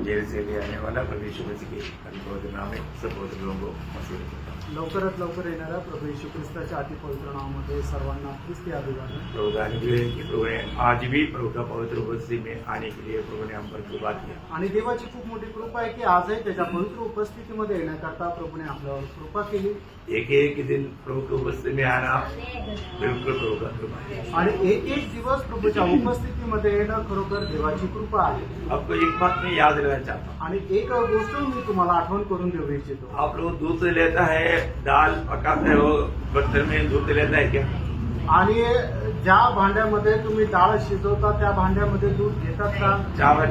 Gel से ले आने वाला प्रभु मसीह के अनुग्रह नाम में सब लोगों को मसीह लवकरात लवकर येणाऱ्या प्रभू येशू ख्रिस्ताच्या अति पवित्र नावामध्ये सर्वांना ख्रिस्ती अभिवादन। प्रभु का अनुग्रह है कि प्रभु ने आज भी प्रभु का पवित्र उपस्थिति में आने के लिए प्रभु ने हम पर कृपा किया आणि देवाची खूप मोठी कृपा आहे की आजही त्याच्या पवित्र उपस्थितीमध्ये येण्याकरता प्रभूने आपल्यावर कृपा केली। एक एक दिन प्रभु की उपस्थिति में आना बिल्कुल प्रभु का कृपा है। आणि एक एक दिवस प्रभूच्या उपस्थितीमध्ये येणं खरोखर देवाची कृपा आहे। आपको एक बात मैं याद दिलाना चाहता हूँ, आणि एक गोष्ट मी तुम्हाला आठवण करून देऊ इच्छितो। आप लोग दूध लेता है, दाल पकाते हो, बर्तन में दूध लेता है क्या? आणि ज्या भांड्यामध्ये तुम्ही डाळ शिजवता त्या भांड्यामध्ये दूध घेतात का? चावल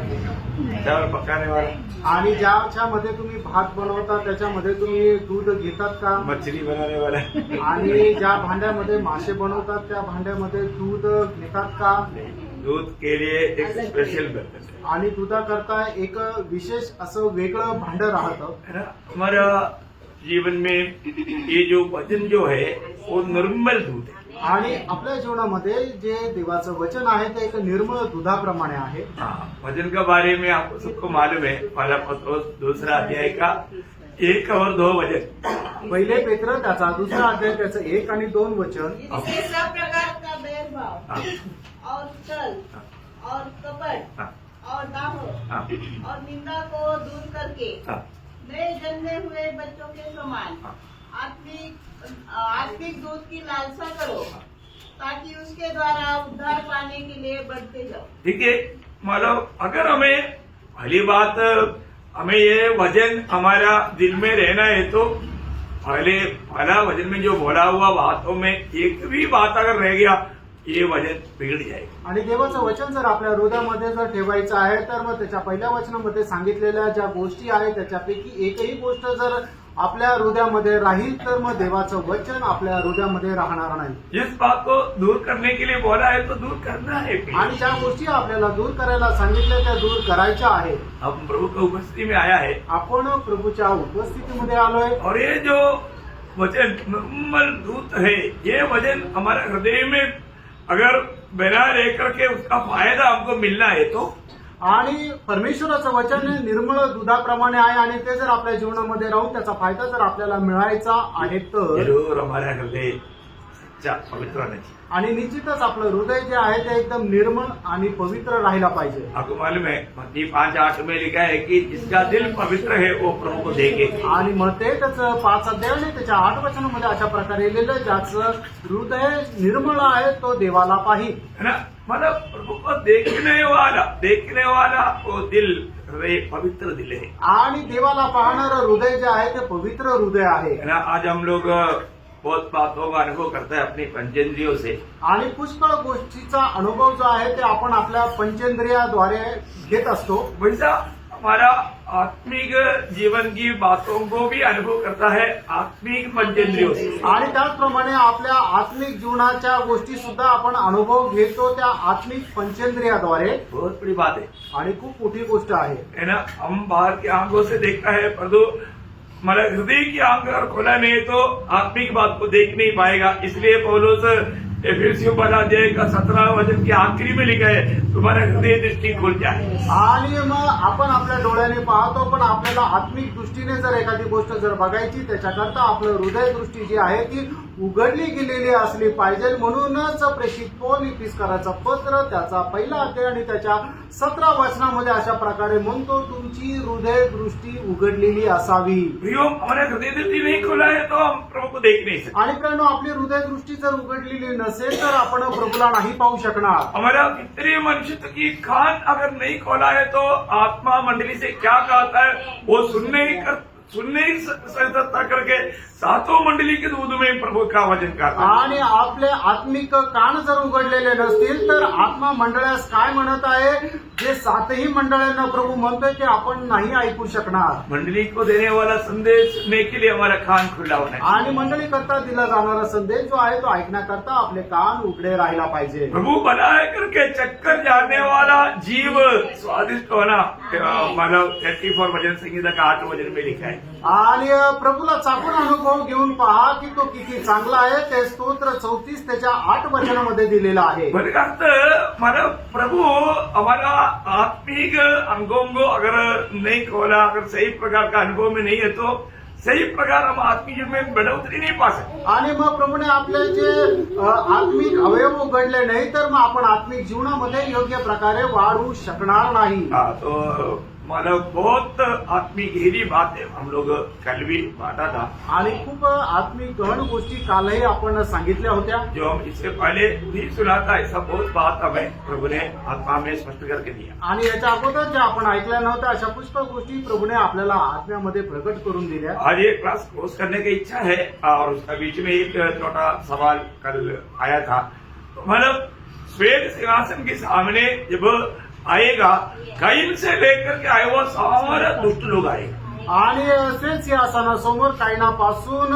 चावल पकाने वाला, आणि ज्याच्यामध्ये तुम्ही भात बनवता त्याच्यामध्ये तुम्ही दूध घेतात का? मछली बनाने वाला, आणि ज्या भांड्यामध्ये मासे बनवतात त्या भांड्यामध्ये दूध घेतात का? दूध के लिए एक स्पेशल बर्तन है आणि दुधाकरता एक विशेष असं वेगळं भांड राहतं। है ना। हमारा जीवन में ये जो वचन जो है वो निर्मल दूध है। आणि आपल्या जीवनामध्ये जे देवाचं वचन आहे ते एक निर्मळ दुधाप्रमाणे आहे। हाँ, वचन के बारे में आपको सबको मालूम है, पहला पत्रोस दूसरा अध्याय का 1 और 2 वचन। पहिले पेत्र त्याचा दुसरा अध्याय त्याचं 1 आणि 2 वचन। इससे सब प्रकार का भेदभाव हाँ, और छल और कपट हाँ, और दाह हाँ, और निंदा को दूर करके हाँ, नए जन्मे हुए बच्चों के समान हाँ। आत्मिक दूध की लालसा करो ताकि उसके द्वारा उद्धार पाने के लिए बढ़ते जाओ। ठीक है। मतलब अगर हमें पहली बात हमें ये वचन हमारा दिल में रहना है तो पहला वचन में जो बोला हुआ बातों में एक भी बात अगर रह गया ये वचन बिगड़ जाएगा। आणि देवाचं वचन जर आपल्या हृदयामध्ये जर ठेवायचं आहे तर मग त्याच्या पहिल्या वचनामध्ये सांगितलेल्या ज्या गोष्टी आहेत त्याच्यापैकी एकही गोष्ट जर आपल्या हृदयामध्ये राहील तर मग देवाचं वचन आपल्या हृदयामध्ये राहणार नाही। जिस बात को दूर करने के लिए बोला है तो दूर करना है। आणि ज्या गोष्टी आपल्याला दूर करायला सांगितल्या त्या दूर करायच्या आहेत। हम प्रभु की उपस्थिति में आया है आपण प्रभूच्या उपस्थितीमध्ये आलोय और ये जो वचन निर्मल दूत है ये वचन हमारे हृदय में अगर बना रह करके उसका फायदा हमको मिलना है तो आणि परमेश्वराचं वचन हे निर्मळ दुधाप्रमाणे आहे आणि ते जर आपल्या जीवनामध्ये राहून त्याचा फायदा जर आपल्याला मिळायचा आहे तर जरूर हमारा हृदय सच्चा पवित्र होना चाहिए। आणि निश्चितच आपलं हृदय जे आहे ते एकदम निर्मळ आणि पवित्र राहायला पाहिजे। आपको मालूम है मत्ती 5:8 में लिखा है कि जिसका दिल पवित्र है वो प्रभु को देखे। आणि मग ते त्याचं 5 अध्याय आणि त्याच्या 8 वचनामध्ये अशा प्रकारे लिहिलेलं ज्याचं हृदय निर्मळ आहे तो देवाला पाही। है ना। मतलब प्रभु को देखने वाला वो दिल हृदय पवित्र दिल है। आणि देवाला पाहणारं हृदय जे आहे ते पवित्र हृदय आहे। है ना। आज हम लोग बहुत बातों का अनुभव करते हैं अपनी पंचेंद्रियों से। आणि पुष्कळ गोष्टीचा अनुभव जो आहे ते आपण आपल्या पंचेंद्रियाद्वारे घेत असतो। वैसा हमारा आत्मिक जीवन की बातों को भी अनुभव करता है आत्मिक पंचेंद्रियों से। आणि त्याचप्रमाणे आपल्या आत्मिक जीवनाच्या गोष्टी सुद्धा आपण अनुभव घेतो त्या आत्मिक पंचेंद्रियाद्वारे। बहुत बड़ी बात है। आणि खूप मोठी गोष्ट आहे। है ना। हम बाहर की आंखों से देखता है परंतु हमारा हृदय की आंख अगर खोला नहीं तो आत्मिक बात को देख नहीं पाएगा। इसलिए पौलुस एफेसियों 5 का 17 वचन के आखिरी में लिखा है तुम्हारा हृदय दृष्टि खुल जाए। आणि मग आपण आपल्या डोळ्याने पाहतो पण आपल्याला आत्मिक दृष्टीने जर एखादी गोष्ट जर बघायची त्याच्याकरता आपलं हृदय दृष्टी जी आहे ती उघडली गेलेली असली पाहिजे। म्हणूनच प्रेषित पौल इफिसकराचं पत्र त्याचा 1 अध्याय आणि त्याच्या 17 वचनामध्ये अशा प्रकारे म्हणतो तुमची हृदय दृष्टी उघडलेली असावी। प्रियो हमारा हृदय दृष्टि नहीं खुला है तो हम प्रभु को देख नहीं सकते। आणि प्रियानो आपली हृदय दृष्टी जर उघडलेली नसेल तर आपण प्रभूला नाही पाहू शकणार। हमारा पितृ मनुष्य की कान अगर नहीं खोला है तो आत्मा मंडली से क्या कहता है वो सुनने ही सकता करके 7 मंडली के दूध में प्रभु का वचन करता। आणि आपले आत्मिक कान जर उघडलेले नसतील तर आत्मा मंडळास काय म्हणत आहे जे 7ही मंडळांना प्रभू म्हणतोय ते आपण नाही ऐकू शकणार। मंडली को देने वाला संदेश सुनने के लिए हमारा कान खुला होना चाहिए। आणि मंडळी करता दिला जाणारा संदेश जो आहे तो ऐकण्याकरता आपले कान उघडे राहायला पाहिजे। प्रभु बनाए करके चक्कर जाने वाला जीव स्वादिष्ट होना मतलब 34 वचन संहिता का 8 वचन में लिखा है। आणि प्रभूला चाकून अनुभव घेऊन पहा की तो किती चांगला आहे ते स्तोत्र 34 त्याच्या 8 वचनामध्ये दिलेला आहे। मला प्रभु हमारा आत्मिक अंगों अगर नहीं खोला, अगर सही प्रकार का अनुभव में नहीं है तो सही प्रकार हम आत्मिक जीवन में बढ़ोतरी नहीं पा सकते. आणि मग प्रभूने आपले जे आत्मिक अवयव उघडले नाही तर मग आपण आत्मिक जीवनामध्ये योग्य प्रकारे वाढू शकणार नाही. हाँ, तो मतलब बहुत आत्मिक गहरी बात है, हम लोग कल भी बांटा था. आणि खूप आत्मिक गहन गोष्टी कालही आपण सांगितल्या होत्या. जो हम इससे पहले भी सुना था, ऐसा बहुत बात हमें प्रभु ने आत्मा में स्पष्ट करके दिया. आणि याच्या अगोदर ज्या आपण ऐकल्या नव्हत्या अशा पुष्कळ गोष्टी प्रभूने आपल्याला आत्म्यामध्ये प्रकट करून दिल्या. आज ये क्लास क्लोज करने की इच्छा है और उसका बीच में एक छोटा सवाल कल आया था. मतलब श्वेत सिंहासन के सामने जब आएगा, कैन से लेकर के आए हुआ सारा दुष्ट लोग आएगा. आणि श्वेत सिंहासनासमोर कायनापासून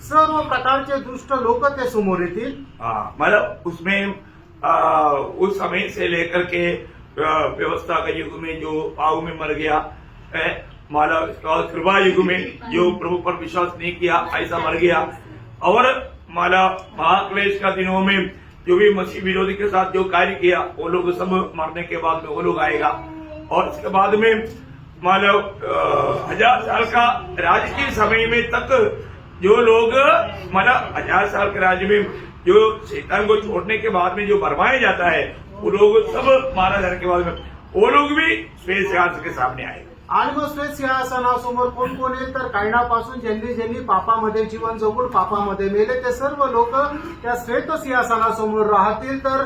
सर्व प्रकारचे दुष्ट लोक ते समोर येतील. मतलब उसमें उस समय से लेकर के व्यवस्था के युग में जो पाव में मर गया है, मतलब कृपा युग में जो प्रभु पर विश्वास नहीं किया ऐसा मर गया, और माला महाक्लेश का दिनों में जो भी मसीह विरोधी के साथ जो कार्य किया वो लोग सब मरने के बाद में वो लोग आएगा. और इसके बाद में मतलब 1000 साल का राज्य के समय में तक जो लोग मतलब 1000 साल के राज्य में जो शैतान को छोड़ने के बाद में जो भरमाया जाता है वो लोग सब मारा जाने के बाद में वो लोग भी श्वेत सिंहासन के सामने आएगा. आणि मग श्वेत सिंहासनासमोर कोण कोण येईल तर कायनापासून ज्यांनी ज्यांनी पापामध्ये जीवन जगून पापामध्ये मेले ते सर्व लोक त्या श्वेत सिंहासनासमोर राहतील. तर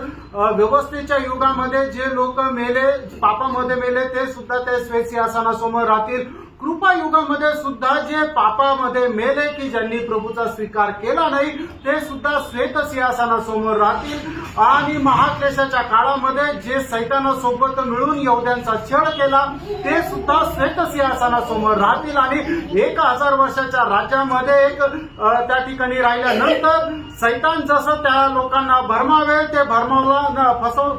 व्यवस्थेच्या युगामध्ये जे लोक मेले पापामध्ये मेले ते सुद्धा त्या श्वेत सिंहासनासमोर राहतील. कृपा युगामध्ये सुद्धा जे पापामध्ये मेले की ज्यांनी प्रभूचा स्वीकार केला नाही ते सुद्धा श्वेत सिंहासनासमोर राहतील. आणि महाक्लेशाच्या काळामध्ये जे सैतानासोबत मिळून यहुद्यांचा छळ केला ते सुद्धा श्वेत सिंहासनासमोर राहतील. आणि 1000 वर्षाच्या राज्यामध्ये एक त्या ठिकाणी राहिल्यानंतर सैतान जसं त्या लोकांना भरमावेल ते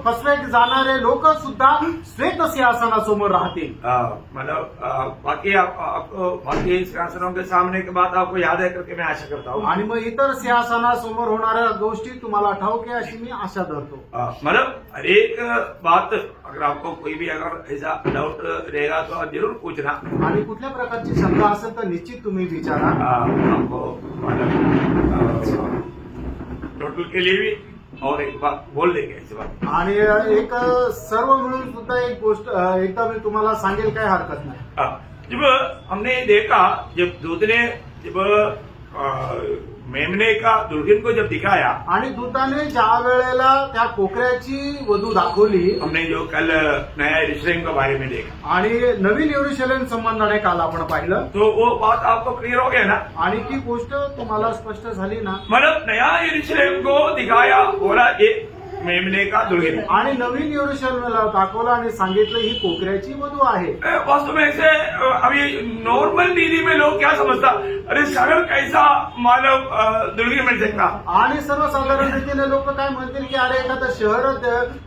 फसवे जाणारे लोक सुद्धा श्वेत सिंहासनासमोर राहतील. मतलब आपको बाकी सिंहासनों के सामने की बात आपको याद है करके मैं आशा करता हूँ. आणि मग इतर सिंहासनासमोर होणाऱ्या गोष्टी तुम्हाला ठाऊक आहे अशी मी आशा धरतो. मतलब हर एक बात अगर आपको कोई भी अगर ऐसा डाउट रहेगा तो आप जरूर पूछना. आणि कुठल्या प्रकारची शंका असेल तर निश्चित तुम्ही विचारा. आपको मतलब टोटल के लिए भी और एक बात बोल देंगे ऐसी बात. आणि एक सर्व मिळून सुद्धा एक गोष्ट एकदा मी तुम्हाला सांगेल, काही हरकत नाही. जब हमने देखा, जब दूत ने जब मेमने का दुल्हन को जब दिखाया, आणि दूताने ज्या वेळेला त्या कोकऱ्याची वधू दाखवली, हमने जो कल नया यरूशलेम के बारे में देखा आणि नवीन यरूशलेम संबंधाने काल आपण पाहिलं, तो वो बात आपको क्लियर हो गया ना. आणि ती गोष्ट तुम्हाला स्पष्ट झाली ना. मतलब नया यरूशलेम को दिखाया, बोला ये मेमने का दुल्हन. आणि नवीन यरूशलेमला दाखवलं आणि सांगितलं ही कोकऱ्याची वधू आहे. वास्तव में ऐसे अभी नॉर्मल दीदी में लोग क्या समझता, अरे शहर कैसा मानव दुल्हन मिल सकता. आणि सर्वसाधारण रीतीने लोक काय म्हणतील की अरे एखादं शहर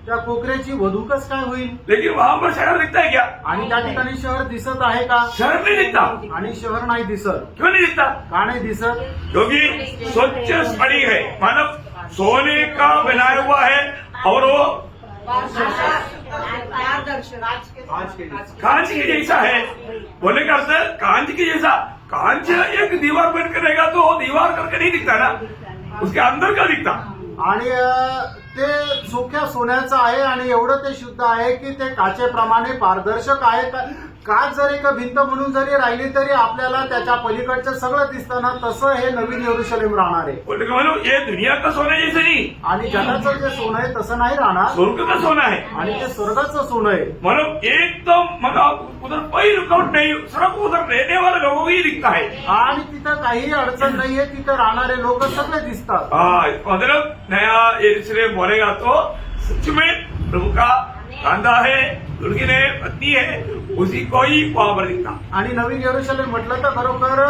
त्या कोकऱ्याची वधू कस काय होईल. लेकिन वहां पर शहर दिखता है क्या? आणि त्या ठिकाणी शहर दिसत आहे का? शहर नहीं दिखता. आणि शहर नाही दिसत. क्यों नहीं दिखता? का नाही दिसत? क्योंकि स्वच्छ स्फटिक है, मानव सोने का बनाया हुआ है और वो कांच के जैसा है. बोले का अर्थ कांच के जैसा. कांच एक दीवार बनकर रहेगा तो वो दीवार करके नहीं दिखता ना, उसके अंदर का दिखता. आणि ते चोख्या सोन्याचं आहे आणि एवढं ते शुद्ध आहे की ते काचेप्रमाणे पारदर्शक आहे. काच जर एक भिंत म्हणून जरी राहिली तरी आपल्याला त्याच्या पलीकडचं सगळं दिसताना तसं हे नवीन यरूशलेम राहणार आहे. बोले का म्हणून ये दुनिया का सोना जैसे नहीं, आणि जगाचं जे सोनं आहे तसं नाही राहणार, स्वर्ग का सोना है. आणि ते स्वर्गाचं सोनं आहे. मतलब एकदम मतलब उधर कोई रुकावट नहीं, सिर्फ उधर रहने वाले लोगों को ही दिखता है. आणि तिथं काही अडचण नाहीये, तिथं राहणारे लोक सगळे दिसतात. मतलब नया यरूशलेम बोलेगा तो सच में प्रभु का कांदा है, दुल्हन है, पत्नी है, उसी को ही वहां पर दिखता. आणि नवीन यरूशलेम म्हटलं तर खरोखर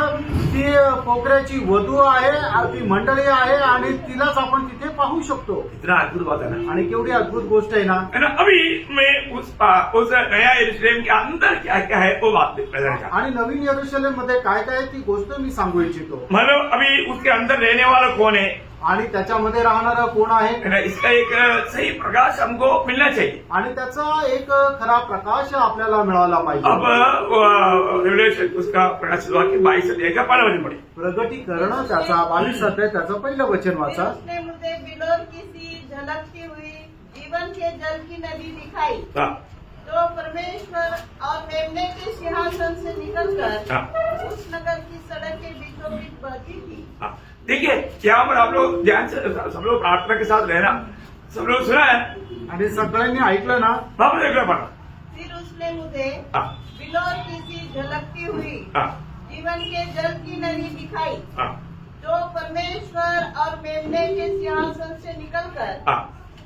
ती कोकऱ्याची वधू आहे, ती मंडळी आहे आणि तिलाच आपण तिथे पाहू शकतो. इतना अद्भुत बात है ना. आणि केवढी अद्भुत गोष्ट आहे ना. है ना. अभी मैं उस नया यरूशलेम के अंदर क्या क्या है वो बात बताना चाहता. आणि नवीन यरूशलेम मध्ये काय काय ती गोष्ट मी सांगू इच्छितो. मतलब अभी उसके अंदर रहने वाला कौन है, आणि त्याच्यामध्ये राहणारा कोण आहे है ना, इसका एक सही प्रकाश हमको मिलना चाहिए. आणि त्याचा एक खरा प्रकाश आपल्याला मिळाला अब पाहिजे. रेवलेशन उसका प्रकाश हुआ कि 22 अध्याय का 12 वचन पढ़े. प्रगटीकरण त्याचा 22 अध्याय त्याचं पहिलं वचन फिर वाचा. उसने मुझे बिलोर की सी झलकती हुई जीवन के जल की नदी दिखाई, हाँ, जो परमेश्वर और मेमने के सिंहासन से निकलकर हाँ, उस नगर की सड़क के बीचों बीच बहती थी. हाँ. देखिए यहाँ पर आप लोग ध्यान से सब लोग प्रार्थना के साथ रहना. सब लोग सुना है. आणि सगळ्यांनी ऐकलं ना. वापस एक बार पढ़ा. फिर उसने मुझे हाँ, बिलोर की सी झलकती हुई हाँ, जीवन के जल की नदी दिखाई, हाँ, जो परमेश्वर और मेमने के सिंहासन से निकलकर हाँ,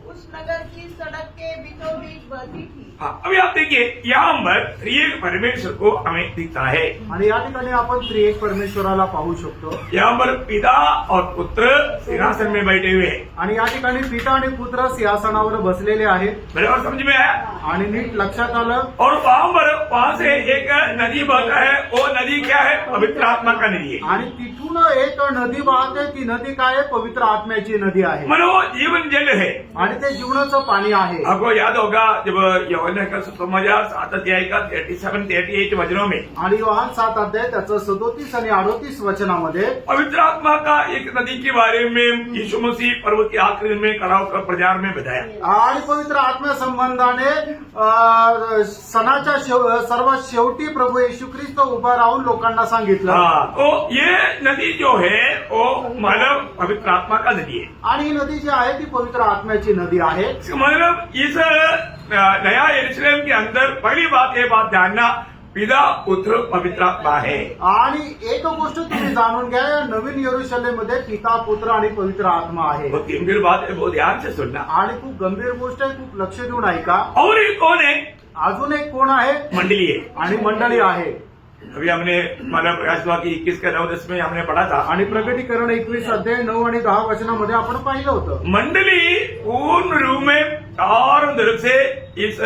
उस नगर की सड़क के बीचों बीच बहती थी. हाँ. अभी आप देखिए यहाँ पर त्रिएक परमेश्वर को हमें दिखता है. आणि या ठिकाणी आपण त्रिएक परमेश्वराला पाहू शकतो. यहाँ पर पिता और पुत्र सिंहासन में बैठे हुए हैं. आणि या ठिकाणी पिता आणि पुत्र सिंहासनावर बसलेले आहेत. बराबर समझ में आया. आणि नीट लक्षात आलं. और वहां से एक नदी बहता है. वो नदी क्या है? पवित्र आत्मा का नदी है. आणि तिथून एक नदी वाहते. ती नदी काय आहे? पवित्र आत्म्याची नदी आहे. मनो वो जीवन जल है. आणि ते जीवनाचं पाणी आहे. आपको याद होगा जब यूहन्ना का सुसमाचार 7 अध्याय का 37-38 वचनों में आणि योहान 7 अध्याय त्याचं 37 आणि 38 वचनामध्ये पवित्र आत्मा का एक नदी के बारे में यीशु मसीह पर्व के आखिरी दिन में खड़ा होकर प्रचार में बताया. आणि पवित्र आत्म्या संबंधाने सणाच्या सर्वात शेवटी प्रभू येशू ख्रिस्त उभा राहून लोकांना सांगितलं. हाँ, तो ये नदी जो है वो मानव पवित्र आत्मा का नदी है. आणि ही नदी जी आहे ती पवित्र आत्म्याची नदी आहे. इसका मतलब इस नया यरूशलेम के अंदर पहली बात ये बात जानना, पिता पुत्र पवित्र आत्मा है. आणि एक गोष्ट तुम्ही जाणून घ्या, या नवीन यरूशलेम मध्ये पिता पुत्र आणि पवित्र आत्मा आहे. बहुत गंभीर बात है, बहुत ध्यान से सुनना. आणि खूप गंभीर गोष्ट आहे, खूप लक्ष देऊन ऐका. और एक कौन है? अजून एक कोण आहे? मंडली है. आणि मंडळी आहे. अभी हमने मानव प्रकाश हुआ कि 21 का 9-10 में हमने पढ़ा था. आणि प्रकटीकरण 21 अध्याय 9 आणि 10 वचनामध्ये आपण पाहिलं होतं. मंडली पूर्ण रूप में चारों तरफ से इस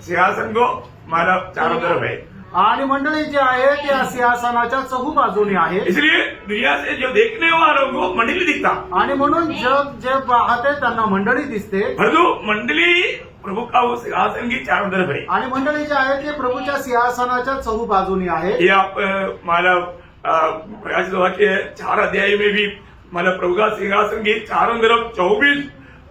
सिंहासन को मानव चारों तरफ है. आणि मंडळी जी आहे त्या सिंहासनाच्या चहू बाजूने आहे. इसलिए दुनिया से जो देखने वालों को मंडली दिखता. आणि म्हणून जग जे पाहते त्यांना मंडळी दिसते. परंतु मंडली प्रभु का वो सिंहासन की चारों तरफ है. आणि मंडळी जे आहे ते प्रभूच्या सिंहासनाच्या चहू बाजूने आहे. ये आप मानव प्रकाशित वाक्य 4 अध्याय में भी मानव प्रभु का सिंहासन की चारों तरफ 24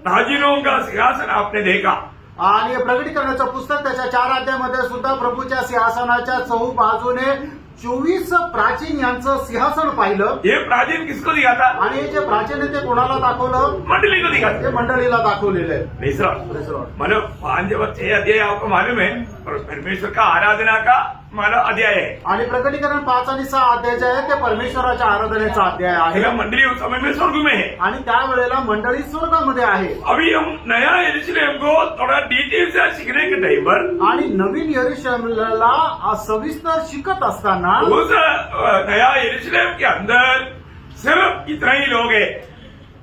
नाजिनों का सिंहासन आपने देखा. आणि प्रकटीकरणाचं पुस्तक त्याच्या 4 अध्यायामध्ये सुद्धा प्रभूच्या सिंहासनाच्या चहू बाजूने 24 प्राचीन यांचं सिंहासन पाहिलं. ये प्राचीन किसको दिखाता? आणि हे जे प्राचीन आहे ते कोणाला दाखवलं? मंडली को दिखाता. ते मंडळीला दाखवलेलं आहे. तीसरा मानव 5 अध्याय आपको मालूम है परमेश्वर का आराधना का मानव अध्याय है. आणि प्रकटीकरण 5 आणि 6 अध्याय जे आहे ते परमेश्वराच्या आराधनेचा अध्याय आहे. यह मंडली उस समय में स्वर्ग में है. आणि त्यावेळेला मंडळी स्वर्गामध्ये आहे. अभी हम नया यरूशलेम को थोड़ा डिटेल से सीखने के टाइम पर आणि नवीन यरूशलेमला सविस्तर शिकत असताना उस नया यरूशलेम के अंदर सिर्फ इतना ही लोग है,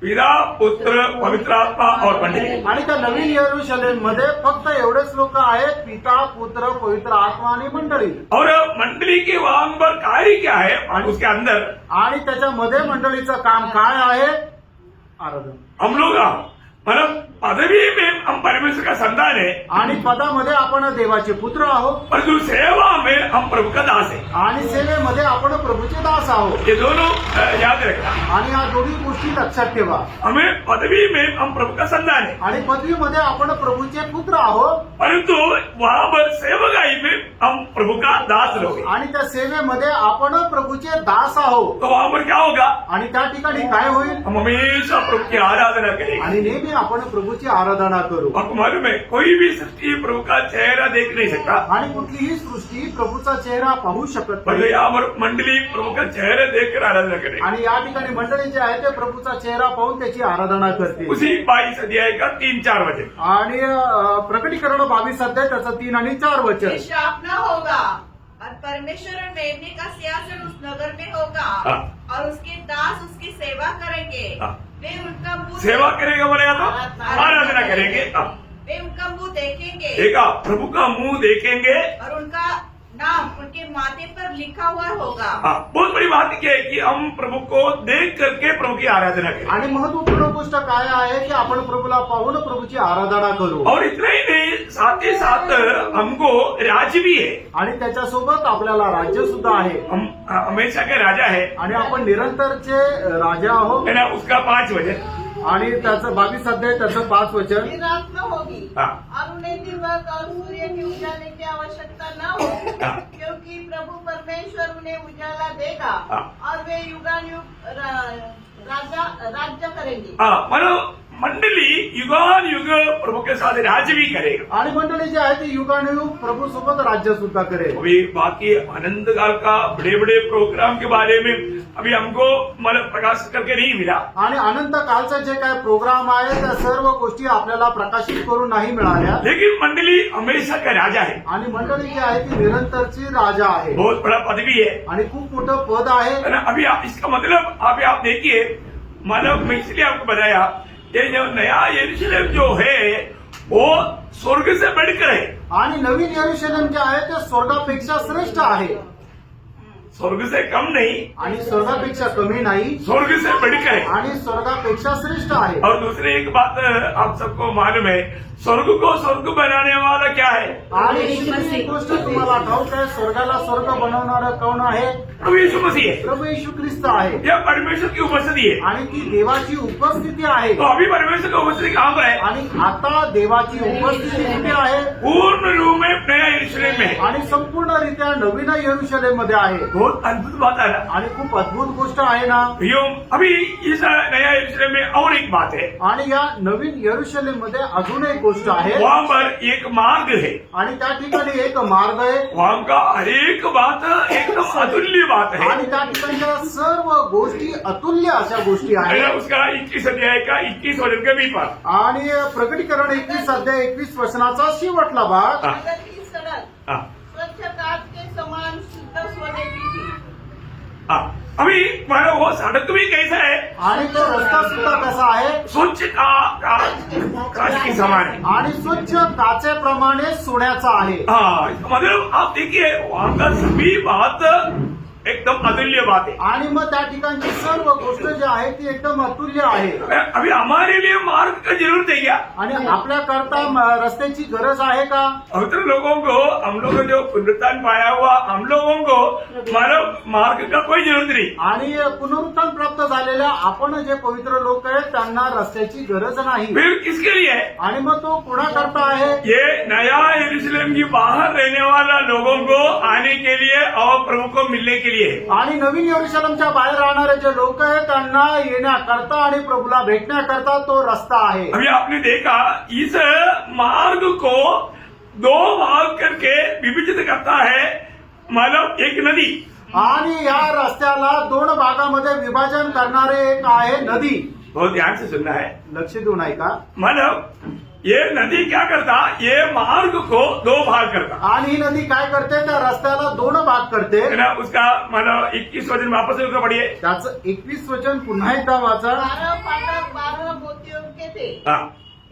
पिता पुत्र पवित्र आत्मा और मंडली. आणि त्या नवीन यरूशलेम मध्ये फक्त एवढेच लोक आहेत, पिता पुत्र पवित्र आत्मा आणि मंडळी. और मंडली के वहां पर कार्य क्या है और उसके अंदर आणि त्याच्यामध्ये मंडळीचं काम काय आहे? आराधना. हम लोग मतलब पदवी में हम परमेश्वर का संतान है. आणि पदामध्ये आपण देवाचे पुत्र आहोत. परंतु सेवा में हम प्रभु का दास है. आणि सेवेमध्ये आपण प्रभूचे दास आहोत. ये दोनों याद रखना. आणि या दोन्ही गोष्टी लक्षात ठेवा. हमें पदवी में हम प्रभु का संतान है, आणि पदवीमध्ये आपण प्रभूचे पुत्र आहोत. परंतु वहां पर सेवकाई में हम प्रभु का दास लोग हैं. आणि त्या सेवेमध्ये आपण प्रभूचे दास आहोत. तो वहां पर क्या होगा? आणि त्या ठिकाणी काय होईल? हम हमेशा प्रभु की आराधना करेंगे. आणि नेहमी आपण प्रभूची आराधना करू. आपको मालूम है कोई भी सृष्टि प्रभु का चेहरा देख नहीं सकता. आणि कुठलीही सृष्टी प्रभूचा चेहरा पाहू शकत पर नाही. यहाँ पर मंडली प्रभु का चेहरा देखकर आराधना करें. आणि या ठिकाणी मंडळी जे आहे ते प्रभूचा चेहरा पाहून त्याची आराधना करते. उसी 22 अध्याय का 3-4 वचन. आणि प्रकटीकरण 22 अध्याय त्याचं 3 आणि 4 वचन. ये शाप न होगा और परमेश्वर और मेमने का सिंहासन उस नगर में होगा हाँ. और उसके दास उसकी सेवा करेंगे. हाँ. वे उनका मुंह सेवा करेगा बोलेगा तो आराधना करेंगे. वे उनका मुंह देखेंगे देखा प्रभु का मुंह देखेंगे और उनका नाम उनके माथे पर लिखा हुआ होगा। हाँ, बहुत बड़ी बात क्या है कि हम प्रभु को देख करके प्रभु की आराधना करें। आणि महत्वपूर्ण गोष्ट काय आहे की आपण प्रभूला पाहून प्रभूची आराधना करू और इतना ही नहीं, साथ ही साथ हमको राज्य भी है। आणि त्याच्यासोबत आपल्याला राज्य सुद्धा आहे हम हमेशा के राजा है आणि आपण निरंतरचे राजा आहोत है ना। उसका 5 वचन आणि त्याचं 22 अध्याय त्याचं 5 वचन फिर रात न होगी हाँ। और उन्हें दिवस और सूर्य के उजाले की आवश्यकता न हो, हाँ। क्योंकि प्रभु परमेश्वर उन्हें उजाला देगा हाँ। और वे युगानुयुग राज्य करेंगे। हाँ, मतलब मंडली युगान युग प्रभु के साथ राज्य भी करेगा। आणि मंडळी जी आहे ती युगानुयुग प्रभू सोबत राज्य सुद्धा करेल। अभी बाकी आनंद काल का बड़े बड़े प्रोग्राम के बारे में अभी हमको मतलब प्रकाश करके नहीं मिला। आणि अनंत कालचे जे काय प्रोग्राम आहे त्या सर्व गोष्टी आपल्याला प्रकाशित करून नाही मिळाल्या, लेकिन मंडली हमेशा का राजा है, आणि मंडळी जी आहे ती निरंतरची राजा आहे बहुत बड़ा पदवी है आणि खूप मोठं पद आहे। है ना। अभी इसका मतलब अभी आप देखिए, मतलब मैं इसलिए आपको बताया ये जो नया यरूशलेम जो है वो स्वर्ग से बढ़कर है। आणि नवीन यरूशलेम जे आहे ते स्वर्गापेक्षा श्रेष्ठ आहे स्वर्ग से कम नहीं, आणि स्वर्गापेक्षा कमी नाही स्वर्ग से बढ़कर है। आणि स्वर्गापेक्षा श्रेष्ठ आहे। और दूसरी एक बात आप सबको मालूम है, स्वर्ग को स्वर्ग बनाने वाला क्या है? आणि दुसरी एक गोष्ट तुम्हाला ठाऊक आहे, स्वर्गाला स्वर्ग बनवणारा कोण आहे? प्रभु यीशु मसीह है। प्रभू येशू ख्रिस्त आहे यह परमेश्वर की उपस्थिति है। आणि ती देवाची उपस्थिती आहे। तो अभी परमेश्वर की उपस्थिति कहाँ पर है? आणि आता देवाची उपस्थिती कुठे आहे? पूर्ण रूप में नया यरूशलेम में है। आणि संपूर्णरित्या नवीन यरूशलेम मध्ये आहे। बहुत अद्भुत बात है ना। आणि खूप अद्भुत गोष्ट आहे ना। भैया, अभी इस नया यरूशलेम में और एक बात है, आणि या नवीन यरूशलेम मध्ये अजून एक गोष्ट आहे वहाँ पर एक मार्ग है। आणि त्या ठिकाणी एक मार्ग आहे वहाँ का हर एक बात एकदम अतुल्य बात है। आणि त्या ठिकाणच्या सर्व गोष्टी अतुल्य अशा गोष्टी है ना। आहेत। उसका 21 अध्याय का 21 वचन के भी पर आणि प्रकटीकरण 21 अध्याय 21 वचनाचा शेवटला भाग। हाँ। नगर की सड़क हाँ। स्वच्छ कांच के समान शुद्ध सोने की थी। हाँ। अभी मानो वो सड़क भी कैसा है? आणि तो रस्ता सुद्धा कसा आहे? स्वच्छ कांच की समान है। आणि स्वच्छ काचेप्रमाणे सोन्याचा आहे। हाँ, मतलब आप देखिए वहाँ का सभी बात एकदम अतुल्य बात है। आणि मग त्या ठिकाणची सर्व गोष्ट जी आहे ती एकदम अतुल्य आहे। अभी हमारे लिए मार्ग का जरूरत है क्या? आणि आपल्या करता रस्त्याची गरज आहे का? पवित्र लोगों को, हम लोग जो पुनरुत्थान पाया हुआ हम लोगों को मानव मार्ग का कोई जरूरत नहीं। आणि पुनरुत्थान प्राप्त झालेल्या आपण जे पवित्र लोक आहेत त्यांना रस्त्याची गरज नाही। फिर किसके लिए है? आणि मग तो कोणाकरता आहे? ये नया यरूशलेम की बाहर रहने वाला लोगों को आने के लिए और प्रभु को मिलने के लिए है। आणि नवीन यरूशलेमच्या बाहेर राहणारे जे लोक आहेत त्यांना येण्याकरता आणि प्रभूला भेटण्याकरता तो रस्ता आहे। अभी आपने देखा इस मार्ग को 2 भाग करके विभाजित करता है, मतलब एक नदी। आणि या रस्त्याला 2 भागामध्ये विभाजन करणारे एक आहे नदी। बहुत ध्यान से सुनना है, लक्ष देऊन ऐका। मतलब ये नदी क्या करता, ये मार्ग को 2 भाग करता आणि ही नदी काय करते? त्या रस्त्याला 2 भाग करते। है ना। उसका मतलब 21 वचन वापस उसका पढ़िए। त्याचं 21 वचन पुन्हा एकदा वाचा। 12 फाटक 12 मोतियों के थे। हाँ।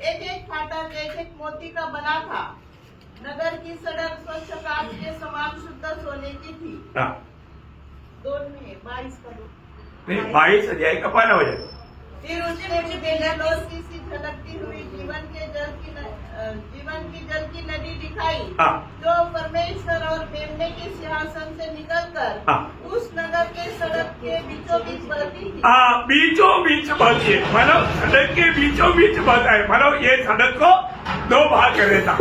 एक एक फाटक एक एक मोती का बना था। नगर की सड़क स्वच्छ कांच के समान शुद्ध सोने की थी। हाँ। 2 में 22 का 2। नहीं, 22 अध्याय का 1 वचन। फिर उसने मुझे लोटी सी झलकती हुई जीवन की जल की नदी दिखाई, हाँ। जो परमेश्वर और मेमने के सिंहासन से निकलकर हाँ। उस नगर के सड़क के बीचों बीच बहती थी। हाँ, बीचों बीच बहती है, मतलब सड़क के बीचों बीच बहता है, मतलब ये सड़क को 2 भाग कर देता।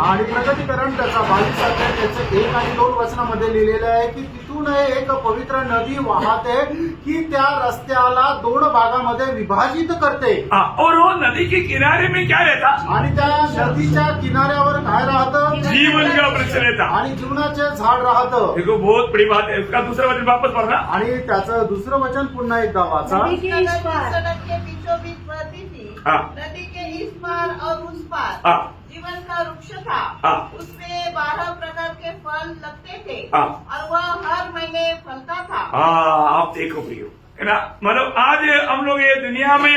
आणि प्रकटीकरण त्याचा 22 अध्याय त्याचं 1 आणि 2 वचनामध्ये लिहिलेलं आहे की तिथून एक पवित्र नदी वाहते की त्या रस्त्याला 2 भागामध्ये विभाजित करते। हाँ, और वो नदी के किनारे में क्या रहता? आणि त्या नदीच्या किनाऱ्यावर काय राहतं? जीवन का वृक्ष रहता। आणि जीवनाचे झाड राहतं। देखो बहुत बड़ी बात है, उसका दूसरा वचन वापस पढ़ना। आणि त्याचं दुसरं वचन पुन्हा एकदा वाचा। नगर की सड़क के बीचों बीच बहती थी। हाँ। नदी के इस पार और उस पार हाँ। जीवन का वृक्ष था। हाँ। उसमें 12 प्रकार के फल लगते थे। हाँ। और वह हर महीने फलता था। हाँ, आप देखो प्रियो, है ना। मतलब आज हम लोग ये दुनिया में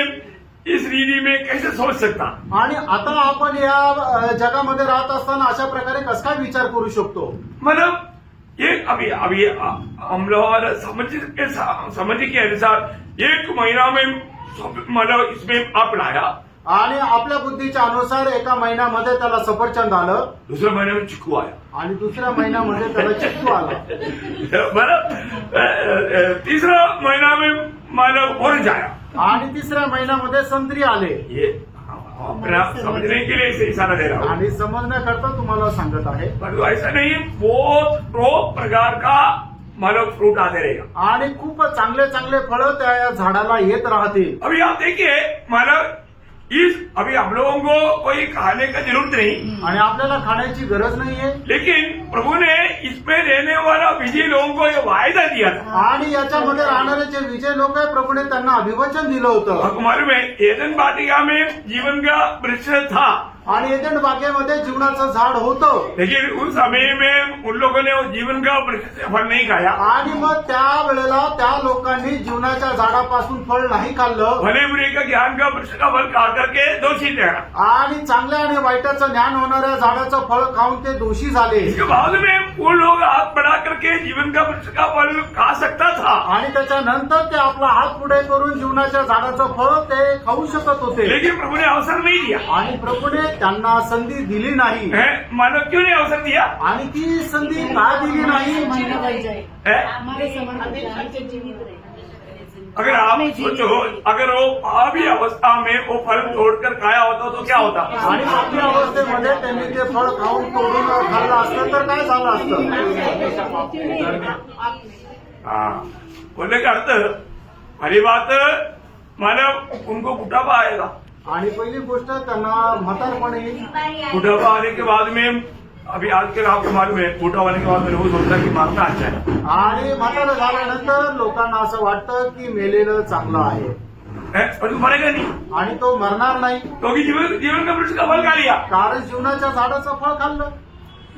इस रीति में कैसे सोच सकता? आणि आता आपण या जगामध्ये राहत असताना अशा प्रकारे कसा काय विचार करू शकतो? मतलब ये अभी अभी हम लोग समझ के अनुसार 1 महीना में मतलब इसमें आप लाया, आणि आपल्या बुद्धीच्या अनुसार एका महिन्यामध्ये त्याला सफरचंद आलं, दूसरे महीने में चिकू आया, आणि दुसऱ्या महिन्यामध्ये त्याला चिक्कू आला, बरं तीसरा महीना में मतलब ऑरेंज आया, आणि तिसऱ्या महिन्यामध्ये संत्री आले. ये अपना समझने के लिए इसे इशारा दे रहा हूँ, आणि समजण्याकरता तुम्हाला सांगत आहे. परंतु ऐसा नहीं, बहुत प्रकार का मतलब फ्रूट आते रहेगा. आणि खूप चांगले चांगले फळं त्या झाडाला येत राहतील. अभी आप देखिए मतलब अभी हम लोगों को कोई खाने का जरूरत नहीं, आणि आपल्याला खाण्याची गरज नाहीये, लेकिन प्रभु ने इसमें रहने वाला विजयी लोगों को ये वायदा दिया था. आणि याच्यामध्ये राहणारे जे विजय लोक आहे प्रभूने त्यांना अभिवचन दिलं होतं. आपको मालूम है एदन वाटिका में जीवन का वृक्ष था, आणि एदन बागेमध्ये जीवनाचं झाड होतं. लेकिन उस समय में उन लोगों ने वो जीवन का वृक्ष से फल नहीं खाया. आणि मग त्या वेळेला त्या लोकांनी जीवनाच्या झाडापासून फळ नाही खाल्लं, भले बुरे का ज्ञान का वृक्ष का फल खा करके दोषी ठहरा. आणि चांगल्या आणि वाईटाचं ज्ञान होणाऱ्या झाडाचं फळ खाऊन ते दोषी झाले. इसके बाद में वो लोग हाथ बढ़ा करके जीवन का वृक्ष का फल खा सकता था, आणि त्याच्यानंतर ते आपला हात पुढे करून जीवनाच्या झाडाचं फळ ते खाऊ शकत होते. लेकिन प्रभु ने अवसर नहीं दिया. आणि प्रभूने त्यांना संधी दिली नाही. मानव क्यों नहीं अवसर दिया? आणि ती संधी का दिली नाही? है? अगर आप सोचो, अगर वो पापी अवस्था में वो फल तोड़कर खाया होता तो क्या होता? आणि आपल्या अवस्थेमध्ये त्यांनी ते फळ खाऊन तोडून खाल्लं असतं तर काय झालं असतं? हाँ, बोलने का अर्थ पहली बात मानव उनको बुढ़ापा आएगा. आणि पहिली गोष्ट त्यांना म्हातारपण येईल. बुढ़ापा आने के बाद में अभी आजकल आपको मालूम है बुढ़ा होने के बाद में लोग सोचता है कि मारना अच्छा है. आणि म्हातारं झाल्यानंतर लोकांना असं वाटतं की मेलेलं चांगलं आहे, पर तू मरेगा नहीं, आणि तो मरणार नाही, क्योंकि जीवन का वृक्ष का फल खा लिया. कारण जीवनाच्या झाडाचं फळ खाल्लं.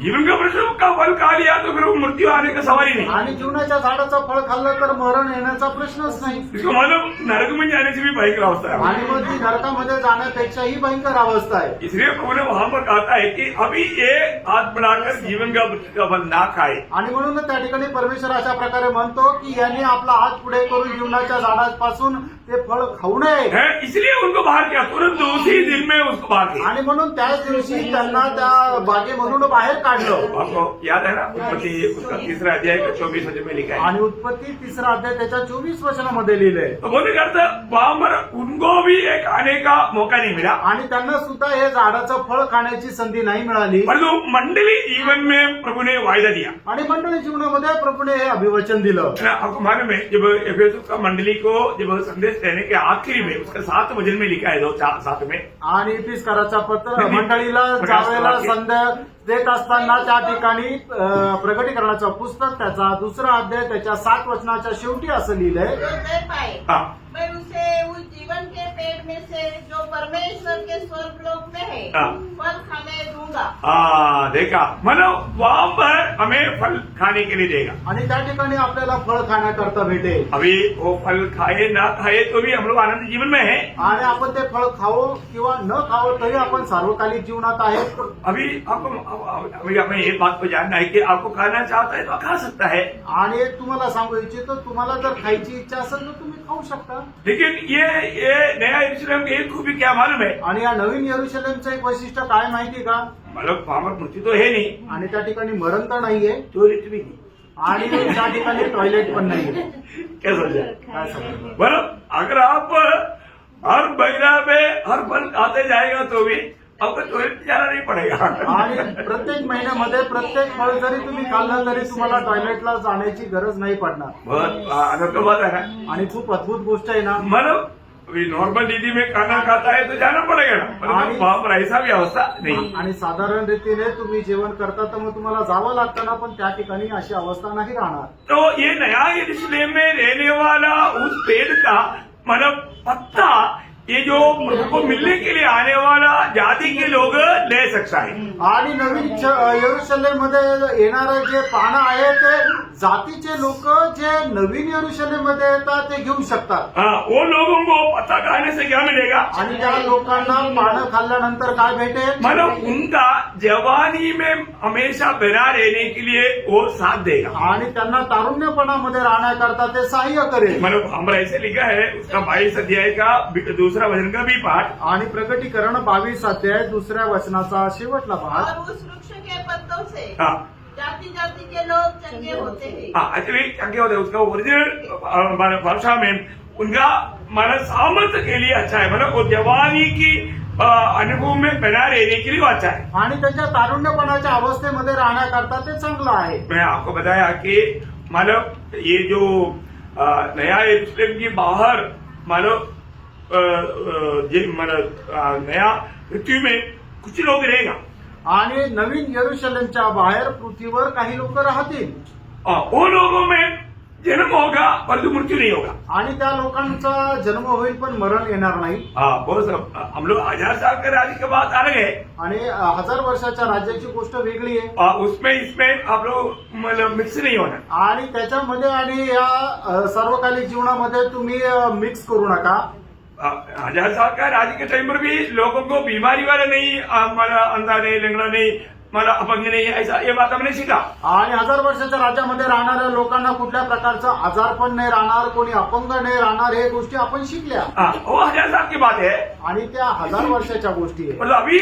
जीवन का वृक्ष का फल खा लिया तो फिर वो मृत्यु आने का सवाल ही नहीं. आणि जीवनाच्या झाडाचं फळ खाल्लं तर मरण येण्याचा प्रश्नच नाही. इसको मतलब नरक में जाने से भी भयंकर अवस्था है. आणि मग ती नरकामध्ये जाण्यापेक्षाही भयंकर अवस्था आहे. इसलिए प्रभु ने वहां पर कहा है कि अभी ये हाथ बढ़ाकर जीवन का वृक्ष का फल ना खाए. आणि म्हणून त्या ठिकाणी परमेश्वर अशा प्रकारे म्हणतो की यांनी आपला हात पुढे करून जीवनाच्या झाडापासून ते फळ खाऊ नये. है, इसलिए उनको बाहर किया, तुरंत उसी दिन में उसको बाहर किया. आणि म्हणून त्याच दिवशी त्यांना त्या बागेमधून बाहेर काढलं. आपको याद है ना उत्पत्ति उसका 3रा अध्याय का 24 वचन में लिखा है. आणि उत्पत्ती 3रा अध्याय त्याच्या 24 वचनामध्ये लिहिलंय. तो बोलने का अर्थ वहां पर उनको भी एक आने का मौका नहीं मिला, आणि त्यांना सुद्धा हे झाडाचं फळ खाण्याची संधी नाही मिळाली. परंतु मंडली जीवन में प्रभु ने वायदा दिया. आणि मंडळी जीवनामध्ये प्रभूने हे अभिवचन दिलं. है ना, आपको मालूम है जब एफेसुस का मंडली को जब संदेश देने के आखिरी में उसका 7 वचन में लिखा है 2:7 में, आणि इफिसकाराच्या पत्र मंडळीला ज्यावेळेला संदेश देत असताना त्या ठिकाणी प्रकटीकरणाचं पुस्तक त्याचा 2रा अध्याय त्याच्या 7 वचनाच्या शेवटी असं लिहिलंय. जो दे पाए हाँ, मैं उसे उस जीवन के पेड़ में से जो परमेश्वर के स्वर्गलोक में है हाँ। फल खाने दूंगा. देखा मतलब वहां पर हमें फल खाने के लिए देगा. आणि त्या ठिकाणी आपल्याला फळ खाण्याकरता भेटेल. अभी वो फल खाए ना खाए तो भी हम लोग आनंद जीवन में है. आणि आपण ते फळ खावो किंवा न खावो तरी आपण सार्वकालिक जीवनात आहे. अभी अभी हमें ये बात को जानना है कि आपको खाना चाहता है तो खा सकता है, आणि एक तुम्हाला सांगू इच्छितो, तुम्हाला जर खायची इच्छा असेल तर तुम्ही खाऊ शकता. लेकिन ये नया यरूशलेम की एक खूबी क्या मालूम है? आणि या नवीन यरूशलेमचं एक वैशिष्ट्य काय माहिती का? मतलब वहां पर मृत्यु तो है नहीं, आणि त्या ठिकाणी मरण तर नाहीये, टॉयलेट भी नहीं. आणि त्या ठिकाणी टॉयलेट पण नाहीये. क्या समझा? काय समजलं? मतलब अगर आप हर महीना में हर फल खाते जाएगा तो भी आपको टॉयलेट जाना नहीं पड़ेगा. आणि प्रत्येक महिन्यामध्ये प्रत्येक फळ जरी तुम्ही खाल्लं तरी तुम्हाला टॉयलेटला जाण्याची गरज नाही पडणार. बहुत आनंद की बात है. आणि खूप अद्भुत गोष्ट आहे ना. मतलब अभी नॉर्मल दीदी में खाना खाता है तो जाना पड़ेगा ना, परंतु वहां पर ऐसा भी अवस्था नहीं. आणि साधारण रीतीने तुम्ही जेवण करता तर मग तुम्हाला जावं लागतं ना, पण त्या ठिकाणी अशी अवस्था नाही राहणार. तो ये नया यरूशलेम में रहने वाला उस पेड़ का मतलब पत्ता ये जो प्रभु को मिलने के लिए आने वाला जाति के लोग ले सकता है। आणि नवीन यरुशलेम मध्ये येणारे जे पानं आहे ते जातीचे लोक जे नवीन यरुशलेम मध्ये येतात ते घेऊ शकतात. हाँ, वो लोगों को पता खाने से क्या मिलेगा? आणि त्या लोकांना पानं खाल्ल्यानंतर काय भेटेल? मतलब उनका जवानी में हमेशा बना रहने के लिए वो साथ देगा। आणि त्यांना तारुण्यपणामध्ये राहण्याकरता ते सहाय्य करेल. मतलब हमारा ऐसे लिखा है उसका 22 अध्याय का दूसरा वचन का भी पाठ। आणि प्रकटीकरण 22 अध्याय 2 वचनाचा शेवटला भाग. और उस वृक्ष के पत्तों से हाँ जाति जाति के लोग चंगे होते हैं। हाँ, एक्चुअली क्या होता है उसका ओरिजिनल भाषा में उनका माना सामर्थ्य के लिए अच्छा है, मतलब वो जवानी की अनुभव में बना रहने के लिए वो अच्छा है। आणि त्यांच्या तारुण्यपणाच्या अवस्थेमध्ये राहण्याकरता ते चांगलं आहे. मैं आपको बताया कि मतलब ये जो नया यरूशलेम की बाहर मतलब नया पृथ्वी में कुछ लोग रहेगा। आणि नवीन यरुशलेमच्या बाहेर पृथ्वीवर काही लोक राहतील. वो लोगों में जन्म होगा परंतु मृत्यु नहीं होगा। आणि त्या लोकांचा जन्म होईल पण मरण येणार नाही. बहुत हम लोग 1000 साल के राज्य के बाद अलग है, आणि 1000 वर्षाच्या राज्याची गोष्ट वेगळी आहे. उसमें इसमें आप लोग मतलब मिक्स नहीं होना। आणि त्याच्यामध्ये आणि या सर्वकालिक जीवनामध्ये तुम्ही मिक्स करू नका. 1000 साल का राज्य के टाइम पर भी लोगों को बीमारी वाला नहीं, हमारा अंधा नहीं, लंगड़ा नहीं, मला अपंग नाही, ऐसा ये बात हमने सीखा. आणि 1000 वर्षाच्या राज्यामध्ये राहणाऱ्या लोकांना कुठल्या प्रकारचा आजार पण नाही राहणार, कोणी अपंग नाही राहणार, हे गोष्टी आपण शिकल्या. वो 1000 साल की बात है, आणि त्या 1000 वर्षाच्या गोष्टी आहे. मतलब अभी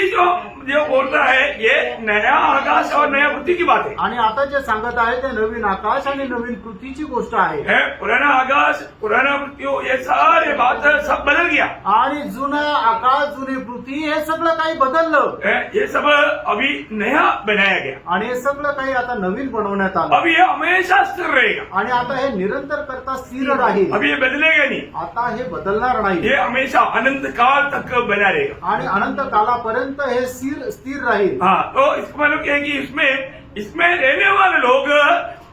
जो बोलता है ये नया आकाश और नया पृथ्वी की बात है. आणि आता जे सांगत आहे ते नवीन आकाश आणि नवीन पृथ्वीची गोष्ट आहे. पुराना आकाश पुराना पृथ्वी ये सारे बात सब बदल गया. आणि जुना आकाश जुनी पृथ्वी हे सगळं काही बदललं. ये सब अभी नया बनाया गया. आणि हे सगळं काही आता नवीन बनवण्यात आलं. अब ये हमेशा स्थिर रहेगा. आणि आता हे निरंतर करता स्थिर राहील. अभी ये बदलेगा नहीं. आता हे बदलणार नाही. ये हमेशा अनंत काल तक बना रहेगा. आणि अनंत कालापर्यंत हे स्थिर राहील. हाँ, तो इसका मतलब क्या है कि इसमें रहने वाले लोग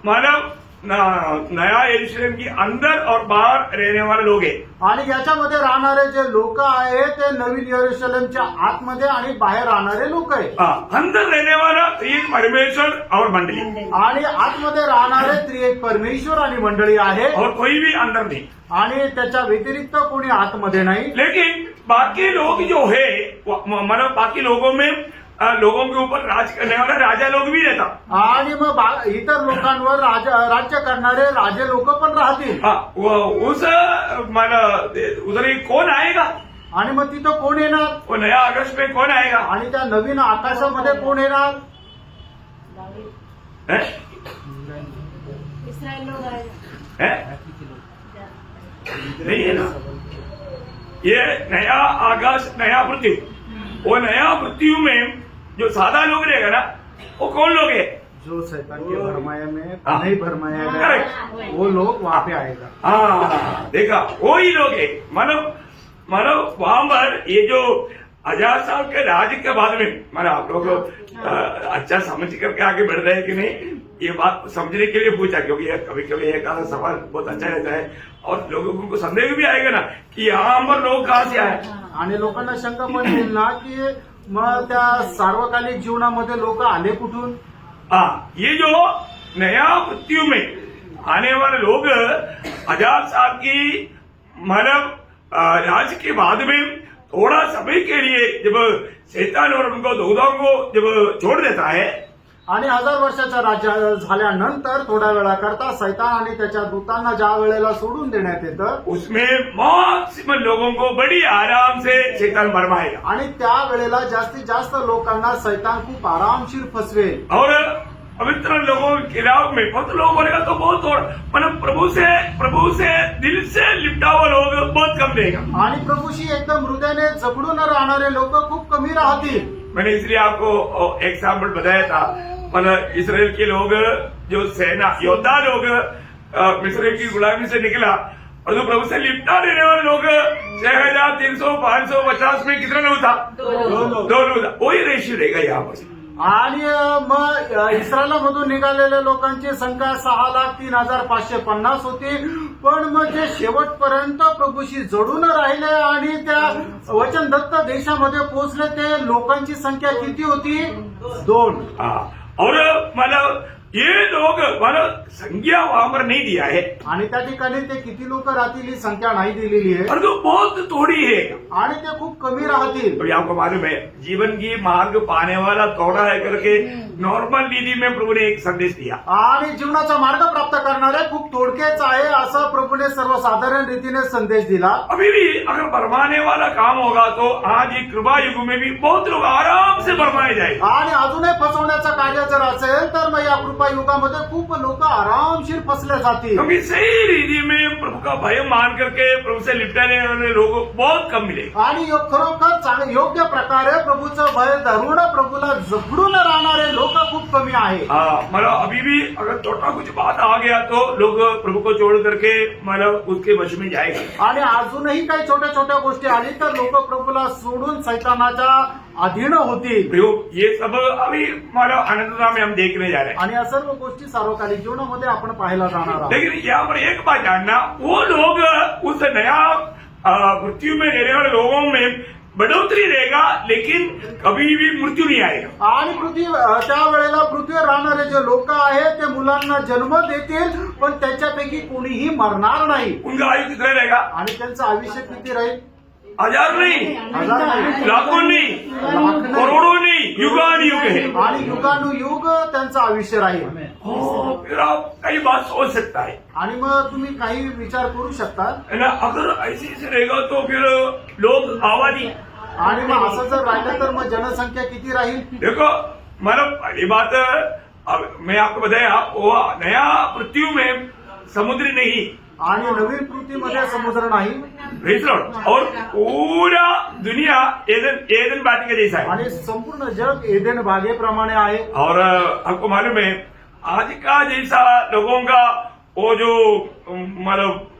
मतलब नया यरूशलेम की अंदर और बाहर रहने वाले लोग हैं. आणि याच्यामध्ये राहणारे जे लोक आहेत ते नवीन यरूशलेमच्या आतमध्ये आणि बाहेर राहणारे लोक आहेत. अंदर रहने वाला एक परमेश्वर और मंडली, आणि आतमध्ये राहणारे त्रिएक परमेश्वर आणि मंडळी आहे. और कोई भी अंदर नहीं. आणि त्याच्या व्यतिरिक्त कोणी आतमध्ये नाही. लेकिन बाकी लोग जो है मतलब बाकी लोगों में लोगों के ऊपर राज करने वाला राजा लोग भी रहता. आणि मग इतर लोकांवर राज्य करणारे राजे लोक पण राहतील. उस मतलब उधर कौन आएगा. आणि मग तिथं कोण येणार. वो नया आकाश में कौन आएगा. आणि त्या नवीन आकाशामध्ये कोण येणार. इस्रायल लोग आएगा. नहीं है ना. ये नया आकाश नया पृथ्वी, वो नया पृथ्वी में जो सादा लोग रहेगा ना वो कौन लोग है. जो शैतान के भरमाया में नहीं भरमाया गया वो लोग वहाँ पे आएगा. हाँ, देखा वही लोग है. मतलब वहां पर ये जो 1000 साल के राज्य के बाद में मतलब आप लोग अच्छा समझ करके आगे बढ़ रहे हैं कि नहीं, ये बात समझने के लिए पूछा, क्योंकि कभी कभी एक आधा सवाल बहुत अच्छा रहता है और लोगों को संदेह भी आएगा ना कि यहाँ पर लोग कहाँ से आए. आणि लोकांना शंका पण येईल ना की मग त्या सार्वकालिक जीवनामध्ये लोक आले कुठून. ये जो नया पृथ्वी में आने वाले लोग 1000 साल की मतलब राज के बाद में थोड़ा समय के लिए जब शैतान और उनको दूतों को जब छोड़ देता है. आणि 1000 वर्षाचा राज्य झाल्यानंतर थोड्या वेळाकरता सैतान आणि त्याच्या दूतांना ज्या वेळेला सोडून देण्यात येतं उसमें मैक्सिमम लोगों को बड़ी आराम से शैतान भरमाएगा. आणि त्या वेळेला जास्तीत जास्त लोकांना सैतान खूप आरामशीर फसवेल. और पवित्र लोगों के खिलाफ में बहुत लोग बोलेगा तो बहुत थोड़ा, मतलब प्रभु से दिल से लिपटा हुआ लोग बहुत कम रहेगा. आणि प्रभूशी एकदम हृदयाने जपडून राहणारे लोक खूप कमी राहतील. मैंने इसलिए आपको एग्जाम्पल बताया था. मतलब इसराइल के लोग जो सेना योद्धा लोग मिस्र की गुलामी से निकला और जो प्रभु से लिपटा रहने वाले लोग 6300 550 में कितना लोग था. 2 लोग था. वही रेशियो रहेगा यहाँ पर. आणि मग इस्रायलमधून निघालेल्या लोकांची संख्या 6,03,550 होती. पण मग जे शेवटपर्यंत प्रभूशी जडून राहिले आणि त्या वचनदत्त देशामध्ये पोहोचले ते लोकांची संख्या किती होती? 2. और मतलब ये लोग मतलब संख्या वहां पर नहीं दिया है, आणि त्या ठिकाणी ते किती लोक राहतील ही संख्या नाही दिलेली आहे और तो बहुत थोड़ी है. आणि ते खूप कमी राहतील. अभी आपको मालूम है जीवन की मार्ग पाने वाला थोड़ा है करके नॉर्मल रीति में प्रभु ने एक संदेश दिया. आणि जीवनाचा मार्ग प्राप्त करणारे खूप थोडकेच आहे असं प्रभूने सर्वसाधारण रीतीने संदेश दिला. अभी भी अगर भरमाने वाला काम होगा तो आज ये कृपा युग में भी बहुत लोग आराम से भरमाए जाएंगे. आणि अजूनही फसवण्याचं कार्य जर असेल तर मग या कृपा युगामध्ये खूप लोक आरामशीर फसले जातील. क्योंकि सही रीति में प्रभु का भय मान करके प्रभु से लिपटने वाले लोग बहुत कम मिले. आणि खरोखर योग्य प्रकारे प्रभूचं भय धरून प्रभूला जपडून राहणारे लोक खूप कमी आहे. मतलब अभी भी अगर छोटा कुछ बात आ गया तो लोग प्रभु को छोड़ करके मतलब उसके वश में जाएंगे. आणि अजूनही काही छोट्या छोट्या गोष्टी आली तर लोक प्रभूला सोडून सैतानाच्या अधीन होतील. ये सब अभी मतलब अनंतता में हम देखने जा रहे हैं. आणि या सर्व गोष्टी सार्वकालिक जीवनामध्ये आपण पाहायला जाणार आहोत. लेकिन यहाँ पर एक बात जानना, वो लोग उस नया मृत्यु में रहने वाले लोगों में बढ़ोतरी रहेगा लेकिन कभी भी मृत्यु नहीं आएगा. आणि त्यावेळेला पृथ्वीवर राहणारे जे लोक आहेत ते मुलांना जन्म देतील पण त्याच्यापैकी कोणीही मरणार नाही. उनका आयु कितना रहेगा? आणि त्यांचं आयुष्य किती राहील? 1000 नहीं, 1000 नाही, लाखों नहीं, लाख नाही, करोड़ों नहीं, युगानुयुग है. आणि युगानुयुग त्यांचं आयुष्य राहील. फिर आप कई बात सोच सकता है आणि मग तुम्ही काही विचार करू शकता. है ना. अगर ऐसे रहेगा तो फिर लोग आबादी, आणि मग असं जर राहिलं तर मग जनसंख्या किती राहील? देखो मतलब पहली बात अब मैं आपको बताया वो नया पृथ्वी में समुद्र नहीं आणि नवीन पृथ्वीमध्ये समुद्र नाही और पूरा दुनिया एदन बाटी जैसा है. आणि संपूर्ण जग एदेन बागेप्रमाणे आहे. और आपको मालूम है आज का जैसा लोगों का वो जो मतलब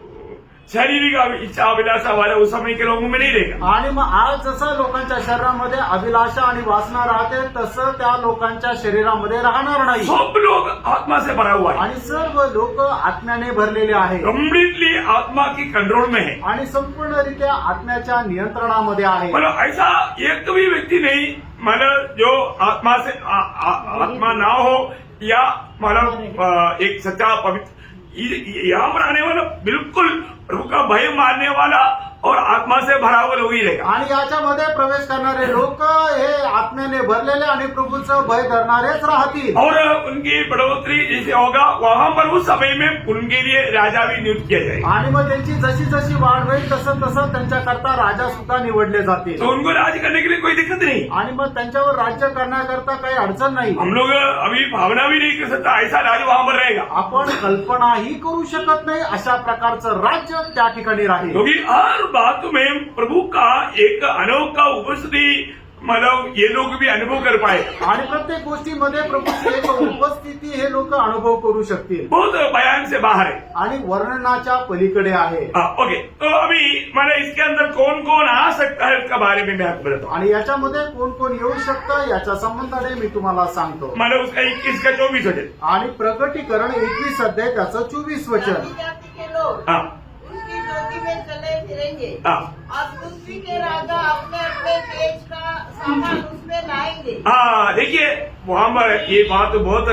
शारीरिक इच्छा अभिलाषा वाला उस समय के लोगों में नहीं रहेगा. आणि मग आज जसं लोकांच्या शरीरामध्ये अभिलाषा आणि वासना राहते तसं त्या लोकांच्या शरीरामध्ये राहणार नाही. सब लोग आत्मा से भरा हुआ है, आणि सर्व लोक आत्म्याने भरलेले आहे कम्प्लीटली आत्मा की कंट्रोल में है. आणि संपूर्णरित्या आत्म्याच्या नियंत्रणामध्ये आहे. मतलब ऐसा एक भी व्यक्ति नहीं मतलब जो आत्मा से आत्मा ना हो या मतलब एक सच्चा पवित्र यहाँ पर आने वाला बिल्कुल प्रभु का भय मानने वाला और आत्मा से भरा हुआ लोग ही रहेगा. आणि याच्यामध्ये प्रवेश करणारे लोक हे आत्म्याने भरलेले आणि प्रभूचं भय धरणारेच राहतील. और उनकी बढ़ोतरी जैसे होगा वहां पर उस समय में उनके लिए राजा भी नियुक्त किया जाएगा. आणि मग त्यांची जशी जशी वाढ होईल तसं तसं त्यांच्याकरता राजा सुद्धा निवडले जातील. तो उनको राज करने के लिए कोई दिक्कत नहीं. आणि मग त्यांच्यावर राज्य करण्याकरता काही अडचण नाही. हम लोग अभी भावना भी नहीं कर सकता ऐसा राज वहां पर रहेगा. आपण कल्पनाही करू शकत नाही अशा प्रकारचं राज्य त्या ठिकाणी राहील. क्योंकि हर बात में प्रभु का एक अनोखा उपस्थिति मतलब ये लोग भी अनुभव कर पाए. आणि प्रत्येक गोष्टीमध्ये प्रभूची एक उपस्थिती हे लोक अनुभव करू शकतील. बहुत बयान से बाहर है आणि वर्णनाच्या पलीकडे आहे. ओके. तो अभी मैंने इसके अंदर कौन कौन आ सकता है उसका बारे में मैं आपको बताता हूँ. आणि याच्यामध्ये कोण कोण येऊ शकतं याच्या संबंधाने मी तुम्हाला सांगतो. मतलब उसका 21 का 24 वचन. आणि प्रकटीकरण 21 अध्याय त्याचं 24 वचन. जाति के लोग हाँ उसकी ज्योति में चले फिरेंगे हाँ और पृथ्वी के राजा अपने अपने देश का सामान उसमें लाएंगे. हाँ. देखिए वहां पर ये बात तो बहुत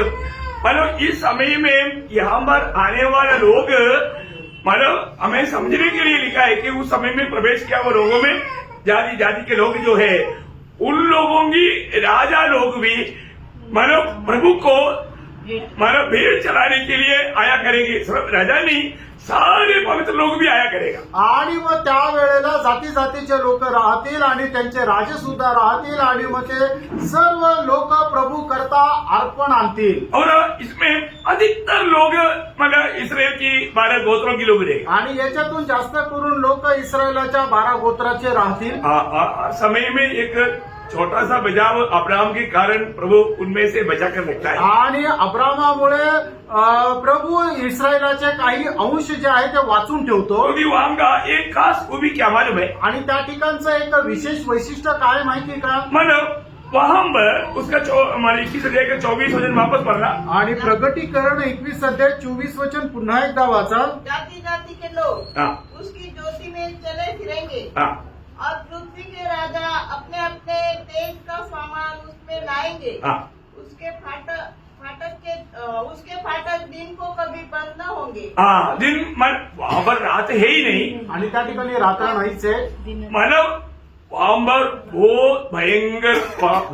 मतलब इस समय में यहाँ पर आने वाले लोग मतलब हमें समझने के लिए लिखा है कि उस समय में प्रवेश किया वो लोगों में जाति जाति के लोग जो है उन लोगों की राजा लोग भी मतलब प्रभु को मतलब भेड़ चलाने के लिए आया करेंगे. सिर्फ राजा नहीं सारे पवित्र लोग भी आया करेगा. आणि मग त्यावेळेला जाती जातीचे लोक राहतील आणि त्यांचे राजे सुद्धा राहतील आणि मग ते सर्व लोक प्रभू करता अर्पण आणतील. और इसमें अधिकतर लोग मतलब इसराइल की 12 गोत्रों की लोग रहेंगे. आणि याच्यातून जास्त करून लोक इस्रायलाच्या 12 गोत्राचे राहतील. समय में एक छोटा सा बचाव अब्राहम के कारण प्रभु उनमें से बचा कर रखता है. आणि अब्रामामुळे प्रभु इस्रायलाचे काही अंश जे आहे ते वाचून ठेवतो. क्योंकि वहां का एक खास खूबी क्या मालूम है. आणि त्या ठिकाणचं एक विशेष वैशिष्ट्य काय माहिती का? मतलब वहां पर उसका हमारे 21 अध्याय का 24 वचन वापस पढ़ना। आणि प्रगटीकरण 21 अध्याय 24 वचन पुन्हा एकदा वाचा. जाति जाति के लोग हाँ उसकी ज्योति में चले फिरेंगे हाँ और पृथ्वी के राजा अपने अपने तेज का सामान उसमें लाएंगे. हाँ उसके फाटक दिन को कभी बंद न होंगे. हाँ दिन मन वहां पर रात है ही नहीं, आणि त्या ठिकाणी रात्र नाहीच आहे. मतलब वहां पर बहुत भयंकर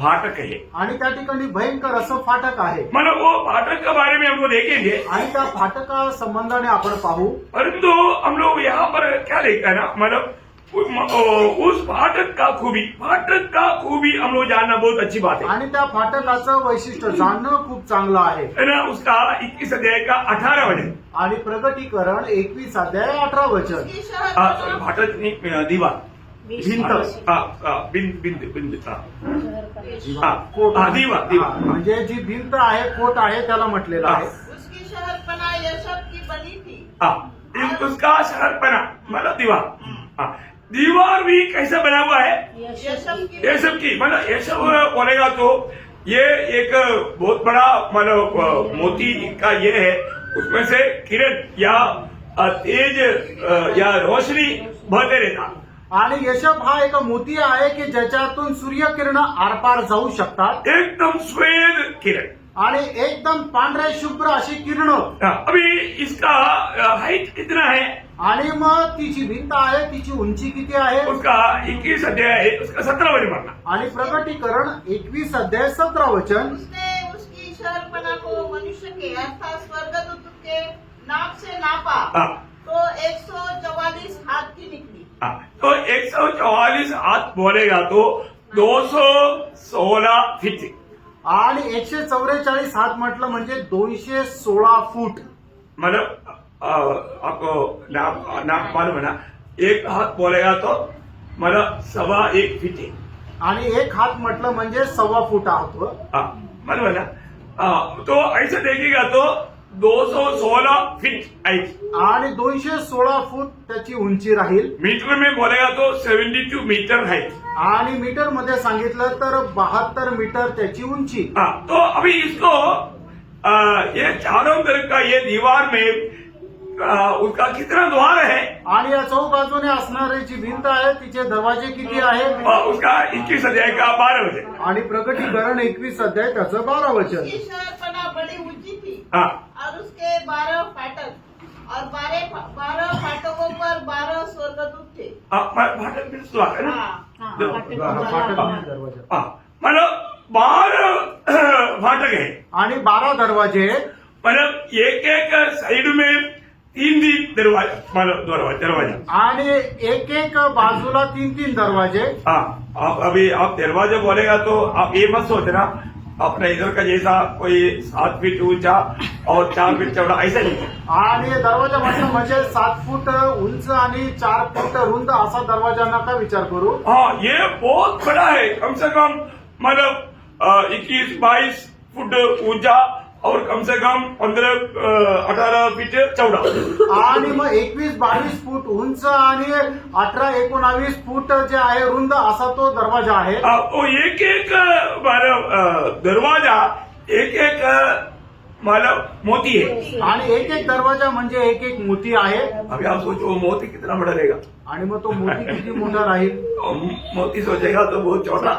फाटक है. आणि त्या ठिकाणी भयंकर असं फाटक आहे. मतलब वो फाटक के बारे में हम लोग देखेंगे, आणि त्या फाटका संबंधाने आपण पाहू. परंतु हम लोग यहाँ पर क्या देखते हैं ना, मतलब उस फाटक का खूबी हम लोग जानना बहुत अच्छी बात है. आणि त्या फाटकाचं वैशिष्ट्य जाणणं खूप चांगलं आहे. है ना. उसका 21 अध्याय का 18 वचन. आणि प्रगटीकरण 21 अध्याय 18 वचन. उसकी शहर sorry, फाटक नहीं, दीवार, भिंत, बिंद कोट. दीवार. हा, म्हणजे जी भिंत आहे, कोट आहे, त्याला म्हटलेलं आहे. उसकी शहरपना यशब की बनी थी. उसका शहरपना मतलब दीवार. हाँ, दीवार भी कैसे बना हुआ है, यशब की ये सब की मतलब ये सब बोलेगा तो ये एक बहुत बड़ा मतलब मोती का ये है, उसमें से किरण या तेज या रोशनी बहते रहता. आणि यशब हा एक मोती आहे की ज्याच्यातून सूर्यकिरण आरपार जाऊ शकतात. एकदम श्वेत किरण. आणि एकदम पांढऱ्या शुभ्र अशी किरण. अभी इसका हाइट कितना है, आणि मग तिची भिंत आहे, तिची उंची किती आहे. उसका 21 अध्याय है, उसका 17 वचन पढ़ना. आणि प्रगटीकरण 21 अध्याय 17 वचन. उसने उसकी शहरपना को मनुष्य के अर्थात स्वर्गदूत के नाप से नापा हाँ. तो 144 हाथ की निकली. तो 144 हाथ बोलेगा तो 216 फीट. आणि 144 हात म्हटलं म्हणजे 216 फूट. मतलब आपको नाप मालूम है ना, एक हाथ बोलेगा तो मतलब 1.25 फीट है. आणि एक हात म्हटलं म्हणजे 1.25 फूट आहोत. मालूम है ना. तो ऐसे देखिएगा तो 216 फीट हाइट. आणि 216 फूट त्याची उंची राहील. मीटर में बोलेगा तो 72 मीटर हाइट. आणि मीटर मध्ये सांगितलं तर 72 मीटर त्याची उंची. तो अभी इसको ये चारों तरफ का ये दीवार में उसका कितना द्वार है, आणि या चौबाजूने असणारी जी भिंत आहे तिचे दरवाजे किती आहेत. उसका 21 अध्याय का 12 वचन. आणि प्रगटीकरण 21 अध्याय त्याचं 12 वचन. उसकी शहरपना बड़ी ऊंची थी हाँ और उसके 12 फाटक और 12 फाटकों पर 12 स्वर्गदूत थे. फाटक में द्वार है ना. हाँ. फाटक आणि दरवाजा. मतलब 12 फाटक है. आणि 12 दरवाजे. मतलब एक साइड में 3 दरवाजा, मतलब दरवाजा. आणि एक एक बाजूला 3 दरवाजे. आप अभी आप दरवाजा बोलेगा तो आप ये मत सोचना अपना इधर का जैसा कोई 7 फीट ऊंचा और 4 फीट चौड़ा, ऐसा नहीं. आणि दरवाजा म्हटलं म्हणजे 7 फूट उंच आणि 4 फूट रुंद असा दरवाजा नका विचार करू. हाँ, ये बहुत बड़ा है, कम से कम मतलब 21-22 फुट ऊंचा और कम से कम 15-18 फीट चौड़ा. आणि मग 21-22 फूट उंच आणि 18-19 फूट जे आहे रुंद असा तो दरवाजा आहे. तो एक दरवाजा एक मतलब मोती है. आणि एक दरवाजा म्हणजे एक मोती आहे. अभी आप सोचो वो मोती कितना बड़ा रहेगा. आणि मग तो मोती किती मोठा राहील. मोती सोचेगा तो बहुत छोटा,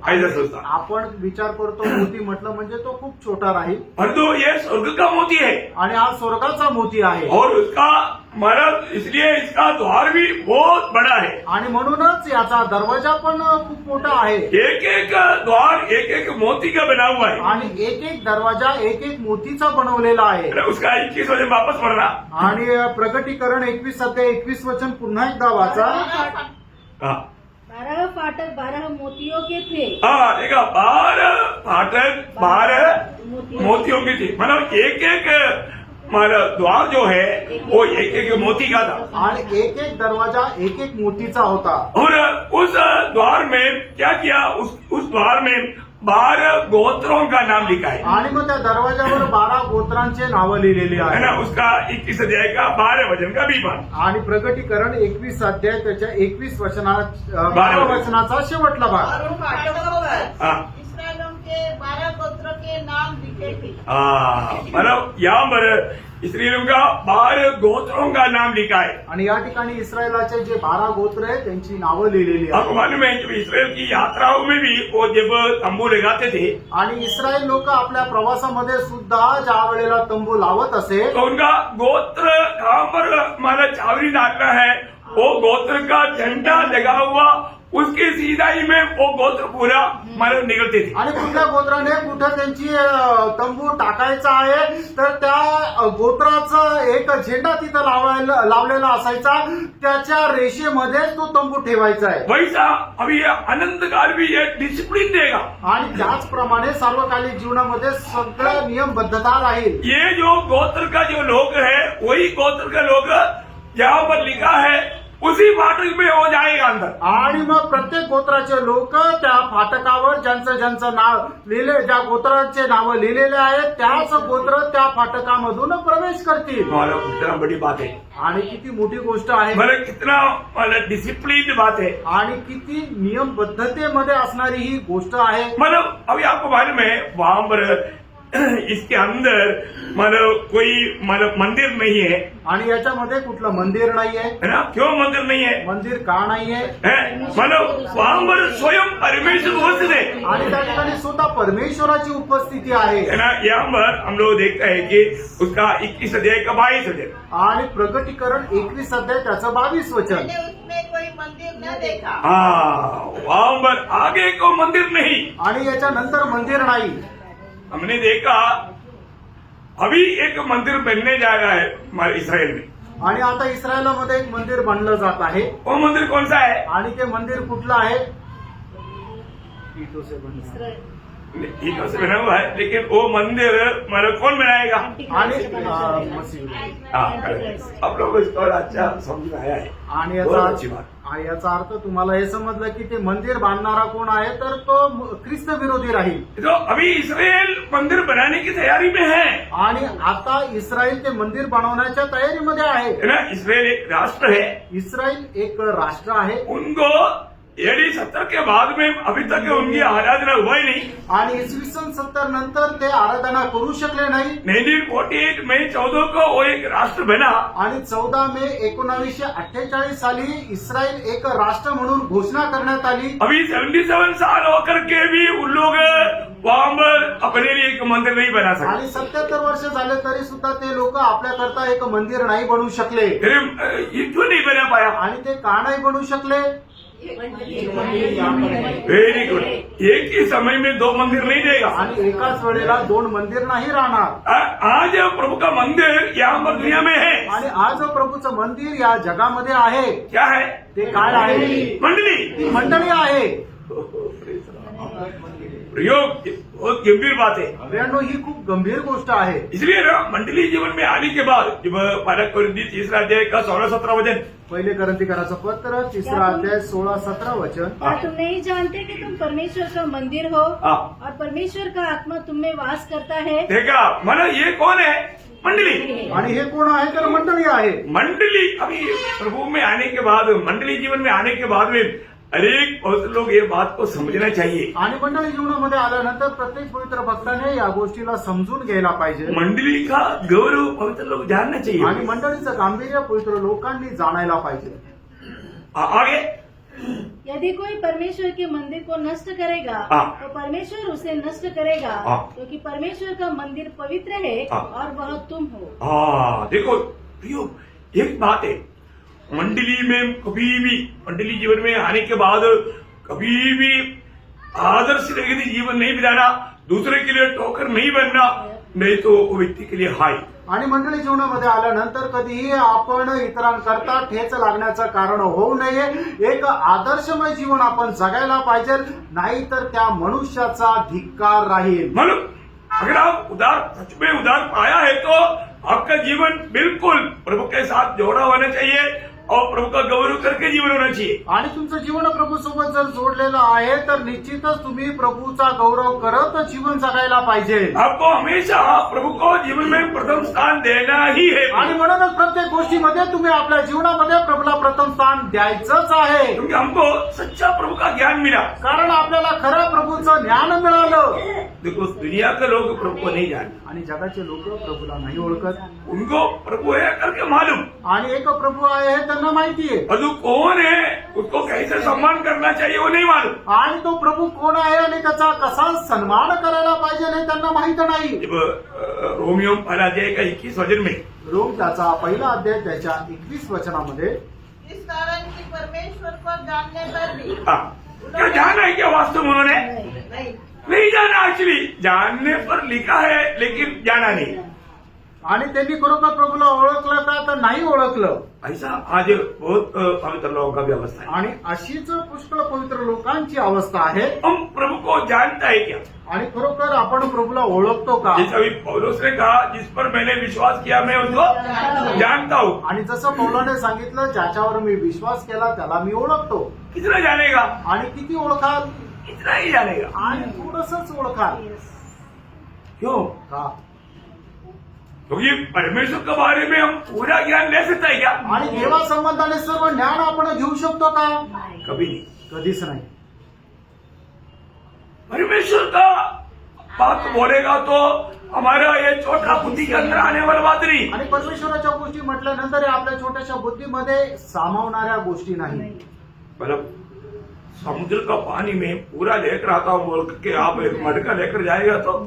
ऐसा सोचता. आपण विचार करतो मोती म्हटलं म्हणजे तो खूप छोटा राहील. परंतु ये स्वर्ग का मोती है आणि हा स्वर्गाचा मोती आहे. और उसका मतलब इसलिए इसका द्वार भी बहुत बड़ा है. आणि म्हणूनच याचा दरवाजा पण खूप मोठा आहे. एक द्वार एक मोती का बना हुआ है. आणि एक दरवाजा एक मोतीचा बनवलेला आहे. उसका 21 वचन वापस पढ़ना. आणि प्रगटीकरण 21 अध्याय 21 वचन पुन्हा एकदा वाचा. 12 फाटक 12 मोतियों के थे. हाँ देखा, 12 फाटक 12 मोतियों की थी. मतलब एक मतलब द्वार जो है वो एक मोती का था. आणि एक दरवाजा एक मोतीचा होता. और उस द्वार में क्या किया, उस द्वार में 12 गोत्रों का नाम लिखा है. आणि मग त्या दरवाजावर 12 गोत्रांचे नावं लिहिलेली है ना. आहे. उसका 21 अध्याय का 12 वचन का भी बात. आणि प्रगटीकरण 21 अध्याय त्याच्या 21 12 वचनाचा शेवटला भाग. और उन फाटकों पर हाँ. के 12 गोत्र के नाम लिखे थे। मतलब यहाँ पर इसराइलियों का 12 गोत्रों का नाम लिखा है। आणि या ठिकाणी इस्रायलाचे जे 12 गोत्र आहेत त्यांची नावं लिहिलेली आपको आहेत. मालूम है जब इसराइल की यात्राओं में भी वो जब तंबू लगाते थे आणि इस्रायल लोक आपल्या प्रवासामध्ये सुद्धा ज्या वेळेला तंबू लावत असे तो उनका गोत्र कहाँ पर हमारा चावरी डालना है, वो गोत्र का झंडा लगा हुआ उसके सीधाई में वो गोत्र पूरा हमारे निकलते थे। आणि कुठल्या गोत्राने कुठं त्यांची तंबू टाकायचा आहे तर त्या गोत्राचा एक झेंडा तिथं लावलेला असायचा, त्याच्या रेषेमध्येच तो तंबू ठेवायचा आहे. वैसा अभी ये अनंत काल भी ये डिसिप्लिन देगा। आणि त्याचप्रमाणे सार्वकालिक जीवनामध्ये सगळं नियमबद्धता राहील. ये जो गोत्र का जो लोग है वही गोत्र का लोग जहाँ पर लिखा है उसी फाटक में हो जाएगा अंदर। आणि मग प्रत्येक गोत्राचे लोक त्या फाटकावर ज्यांचं नाव लिहिले, ज्या गोत्राचे नाव लिहिलेले आहेत त्याच गोत्र त्या फाटकामधून प्रवेश करतील. मतलब कितना बड़ी बात है, आणि किती मोठी गोष्ट आहे, मतलब कितना मतलब डिसिप्लिन बात है। आणि किती नियमबद्धतेमध्ये असणारी ही गोष्ट आहे. मतलब अभी आपको मालूम है वहां पर इसके अंदर मतलब कोई मतलब मंदिर नहीं है, आणि याच्यामध्ये कुठलं मंदिर नाहीये. है ना? क्यों मंदिर नहीं है? मंदिर का नाहीये? मतलब वहां पर स्वयं परमेश्वर उपस्थित है। आणि त्या ठिकाणी स्वतः परमेश्वराची उपस्थिती आहे. है ना? यहाँ पर हम लोग देखते हैं कि उसका 21 अध्याय का 22 अध्याय, आणि प्रकटीकरण 21 अध्याय त्याचं 22 वचन. मैंने उसमें कोई मंदिर न देखा। वहां पर आगे को मंदिर नहीं। आणि याच्यानंतर मंदिर नाही. हमने देखा अभी एक मंदिर बनने जा रहा है हमारे इसराइल में। आणि आता इस्रायलामध्ये एक मंदिर बांधलं जात आहे. वो मंदिर कौन सा है? आणि ते मंदिर कुठलं आहे? ईंटों से बना हुआ है, लेकिन वो मंदिर मतलब कौन बनाएगा? आणि मसीह. हाँ, correct. आप लोग इसको और अच्छा समझ में आया है। आणि बहुत अच्छी बात। याचा अर्थ तुम्हाला हे समजलं की ते मंदिर बांधणारा कोण आहे तर तो ख्रिस्त विरोधी राहील. तो अभी इसराइल मंदिर बनाने की तैयारी में है। आणि आता इस्रायल ते मंदिर बनवण्याच्या तयारीमध्ये आहे. है ना? इसराइल एक राष्ट्र है। इस्रायल एक राष्ट्र आहे. उनको AD 70 के बाद में अभी तक उनकी आराधना हुआ ही नहीं। आणि इसवी सन 70 नंतर ते आराधना करू शकले नाही. 1948 मई 14 को वो एक राष्ट्र बना। आणि 14 मे 1948 साली इस्रायल एक राष्ट्र म्हणून घोषणा करण्यात आली. अभी 77 साल होकर के भी उन लोग वहां पर अपने लिए एक मंदिर नहीं बना सकते। आणि 77 वर्ष झाले तरी सुद्धा ते लोक आपल्याकरता एक मंदिर नाही बनवू शकले. फिर ये क्यों नहीं बना पाया? आणि ते का नाही बनवू शकले? Very good. एक ही समय में 2 मंदिर नहीं देगा। आणि एकाच वेळेला 2 मंदिर नाही राहणार. आज प्रभु का मंदिर यहाँ पर दुनिया में है। आणि आज प्रभूचं मंदिर या जगामध्ये आहे. क्या है? ते काय आहे? मंडली। ती मंडळी आहे. प्रयोग बहुत गंभीर बात है। प्रियांनो, ही खूप गंभीर गोष्ट आहे. इसलिए ना मंडली जीवन में आने के बाद जब 12 कोरिन्थी 3 अध्याय का 16-17 वचन, पहिले करंथीकराचं पत्र 3 अध्याय 16-17 वचन. क्या तुम नहीं जानते कि तुम परमेश्वर का मंदिर हो हाँ। और परमेश्वर का आत्मा तुम में वास करता है? देखा मतलब ये कौन है? मंडली। आणि हे कोण आहे तर मंडळी आहे. मंडली अभी प्रभु में आने के बाद, मंडली जीवन में आने के बाद में अनेक बहुत लोग ये बात को समझना चाहिए। आणि मंडळी जीवनामध्ये आल्यानंतर प्रत्येक पवित्र भक्ताने या गोष्टीला समजून घ्यायला पाहिजे. मंडली का गौरव पवित्र लोग जानना आणि चाहिए। मंडळीचं गांभीर्य पवित्र लोकांनी जाणायला पाहिजे. आगे यदि कोई परमेश्वर के मंदिर को नष्ट करेगा हाँ। तो परमेश्वर उसे नष्ट करेगा, हाँ। क्योंकि परमेश्वर का मंदिर पवित्र है हाँ। और वह तुम हो। देखो प्रियो, एक बात है, मंडली में कभी भी, मंडली जीवन में आने के बाद कभी भी आदर्श रहित जीवन नहीं बिताना, दूसरे के लिए टोकर नहीं बनना, नहीं तो वो व्यक्ति के लिए हाई। आणि मंडळी जीवनामध्ये आल्यानंतर कधीही आपण इतरांकरता ठेच लागण्याचं कारण होऊ नये. एक आदर्शमय जीवन आपण जगायला पाहिजे, नाहीतर त्या मनुष्याचा धिक्कार राहील. मतलब अगर आप उदार, सच में उदार पाया है तो आपका जीवन बिल्कुल प्रभु के साथ जोड़ा होना चाहिए और प्रभु का गौरव करके जीवन होना चाहिए। आणि तुमचं जीवन प्रभू सोबत जर जोडलेलं आहे तर निश्चितच तुम्ही प्रभूचा गौरव करत जीवन जगायला पाहिजे। आपको हमेशा प्रभु को जीवन में प्रथम स्थान देना ही है, आणि म्हणूनच प्रत्येक गोष्टीमध्ये तुम्ही आपल्या जीवनामध्ये प्रभूला प्रथम स्थान द्यायचंच आहे, क्योंकि हमको सच्चा प्रभु का ज्ञान मिला। कारण आपल्याला खरं प्रभूचं ज्ञान मिळालं। देखो दुनिया के लोग प्रभु को नहीं जानते, आणि जगाचे लोक प्रभूला नाही ओळखत, उनको प्रभु है करके मालूम, आणि एक प्रभू आहे हे त्यांना माहितीये, प्रभु कौन है उसको कैसे सम्मान करना चाहिए वो नहीं मालूम। आणि तो प्रभू कोण आहे आणि त्याचा कसा सन्मान करायला पाहिजे हे त्यांना माहित नाही। जब रोमियो पहला अध्याय का 21 वचन में रोम त्याचा पहिला अध्याय त्याच्या 21 वचनामध्ये, इस कारण की परमेश्वर को जानने पर भी क्या जाना है क्या वास्तव में उन्होंने नहीं, नहीं जाना। एक्चुअली जानने पर लिखा है लेकिन जाना नहीं। आणि त्यांनी खरोखर प्रभूला ओळखलं का तर नाही ओळखलं। ऐसा आज बहुत पवित्र लोगों का भी अवस्था है। आणि अशीच पुष्कळ पवित्र लोकांची अवस्था आहे। हम प्रभु को जानता है क्या? आणि खरोखर आपण प्रभूला ओळखतो का? जैसा अभी पौलुस ने कहा, जिस पर मैंने विश्वास किया मैं उसको जानता हूँ। आणि जसं पौलाने सांगितलं, ज्याच्यावर मी विश्वास केला त्याला मी ओळखतो। कितना जानेगा? आणि किती ओळखाल? इतना ही जानेगा। आणि थोडंसंच ओळखाल। क्यों? का? क्योंकि परमेश्वर के बारे में हम पूरा ज्ञान ले सकते हैं क्या? आणि देवा संबंधाने सर्व ज्ञान आपण घेऊ शकतो का? कभी नहीं। कधीच नाही। परमेश्वर का बात बोलेगा तो हमारा ये छोटा बुद्धि के अंदर आने वाला बात नहीं। आणि परमेश्वराच्या गोष्टी म्हटल्यानंतर हे आपल्या छोट्याशा बुद्धीमध्ये सामावणाऱ्या गोष्टी नाही। मतलब समुद्र का पानी में पूरा लेकर आता हूँ बोल के आप एक मटका लेकर जाएगा तो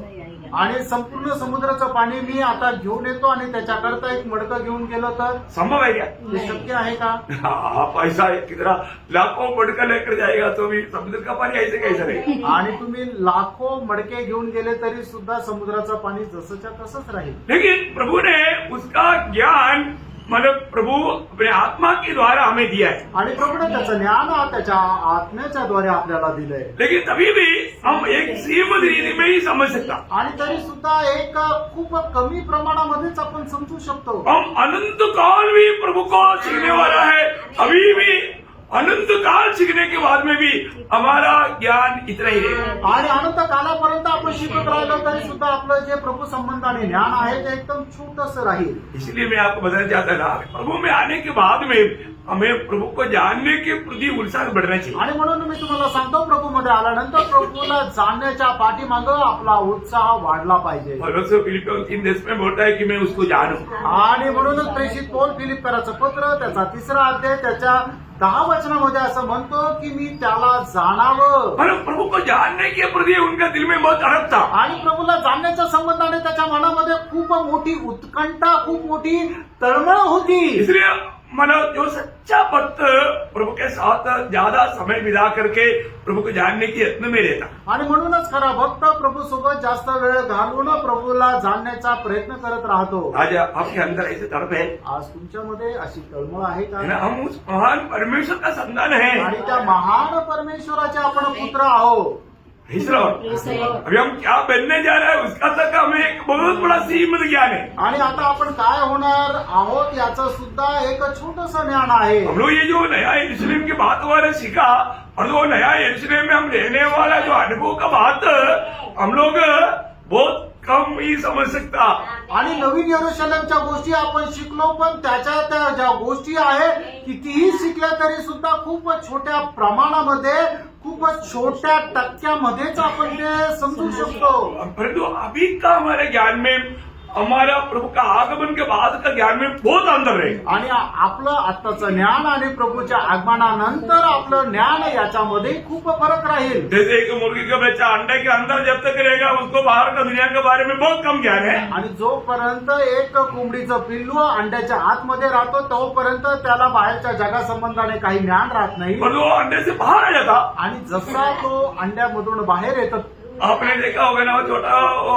आणि संपूर्ण समुद्राचं पाणी मी आता घेऊन येतो आणि त्याच्याकरता एक मडकं घेऊन गेलो तर संभव है क्या? हे शक्य आहे का? आप ऐसा कितना लाखों मटका लेकर जाएगा तो भी समुद्र का पानी ऐसे कैसे रहे? आणि तुम्ही लाखो मडके घेऊन गेले तरी सुद्धा समुद्राचं पाणी जसंच्या तसंच राहील। लेकिन प्रभु ने उसका ज्ञान मतलब प्रभु अपने आत्मा के द्वारा हमें दिया है। आणि प्रभूने त्याचं ज्ञान त्याच्या आत्म्याच्या द्वारे आपल्याला दिलंय। लेकिन तभी भी हम एक सीमित रीति में ही समझ सकता। आणि तरी सुद्धा एक खूप कमी प्रमाणामध्येच आपण समजू शकतो। हम अनंत काल भी प्रभु को सीखने वाला है, अभी भी अनंत काल सीखने के बाद में भी हमारा ज्ञान इतना ही रहेगा। आणि अनंत कालापर्यंत आपण शिकत राहिलो तरी सुद्धा आपलं जे प्रभू संबंधाने ज्ञान आहे ते एकदम छोटंसं राहील। इसलिए मैं आपको बताना चाहता था, प्रभु में आने के बाद में हमें प्रभु को जानने के प्रति उत्साह बढ़ना चाहिए। आणि म्हणून मी तुम्हाला सांगतो, प्रभूमध्ये आल्यानंतर प्रभूला जाणण्याच्या पाठीमागं आपला उत्साह वाढला पाहिजे। पौलुस फिलिपियों 3:10 में बोलता है कि मैं उसको जानूं। आणि म्हणूनच प्रेषित पौल फिलिप्पीयराचं पत्र त्याचा 3रा अध्याय त्याच्या 10 वचनामध्ये असं म्हणतो की मी त्याला जाणावं। मतलब प्रभु को जानने के प्रति उनका दिल में बहुत अड़प था। आणि प्रभूला जाणण्याच्या संबंधाने त्याच्या मनामध्ये खूप मोठी उत्कंठा, खूप मोठी तळमळ होती। इसलिए मतलब जो सच्चा भक्त प्रभु के साथ ज्यादा समय बिता करके प्रभु को जानने की यत्न में रहता। आणि म्हणूनच खरा भक्त प्रभू सोबत जास्त वेळ घालवून प्रभूला जाणण्याचा प्रयत्न करत राहतो। आज आपके अंदर ऐसे तड़प है आज तुमच्यामध्ये अशी तळमळ आहे का? ना, हम उस महान परमेश्वर का संतान है। आणि त्या महान परमेश्वराचे आपण पुत्र आहोत। अभी हम क्या बनने जा रहे हैं उसका तक हमें एक बहुत बड़ा सीमित ज्ञान है। आणि आता आपण काय होणार आहोत याचं सुद्धा एक छोटंसं ज्ञान आहे। हम लोग ये जो नया यरूशलेम की बात वाले सीखा और वो नया यरूशलेम में हम रहने वाला जो अनुभव का बात हम लोग बहुत कम ही समझ सकता। आणि नवीन यरूशलेमच्या गोष्टी आपण शिकलो, पण त्याच्या त्या ज्या गोष्टी आहेत कितीही शिकल्या तरी सुद्धा खूप छोट्या प्रमाणामध्ये, खूप छोट्या टक्क्यामध्येच आपण ते समजू शकतो। परंतु अभी का हमारे ज्ञान में, हमारा प्रभु का आगमन के बाद का ज्ञान में बहुत अंतर रहेगा। आणि आपलं आत्ताचं ज्ञान आणि प्रभूच्या आगमनानंतर आपलं ज्ञान याच्यामध्ये खूप फरक राहील। जैसे एक मुर्गी का बच्चा अंडे के अंदर जब तक रहेगा उसको बाहर का दुनिया के बारे में बहुत कम ज्ञान है। आणि जोपर्यंत एक कोंबडीचं पिल्लू अंड्याच्या आतमध्ये राहतो तोपर्यंत त्याला बाहेरच्या जगासंबंधाने काही ज्ञान राहत नाही। और वो अंडे से बाहर आ जाता आणि जसा तो अंड्यामधून बाहेर येतो आपने देखा होगा ना वो छोटा वो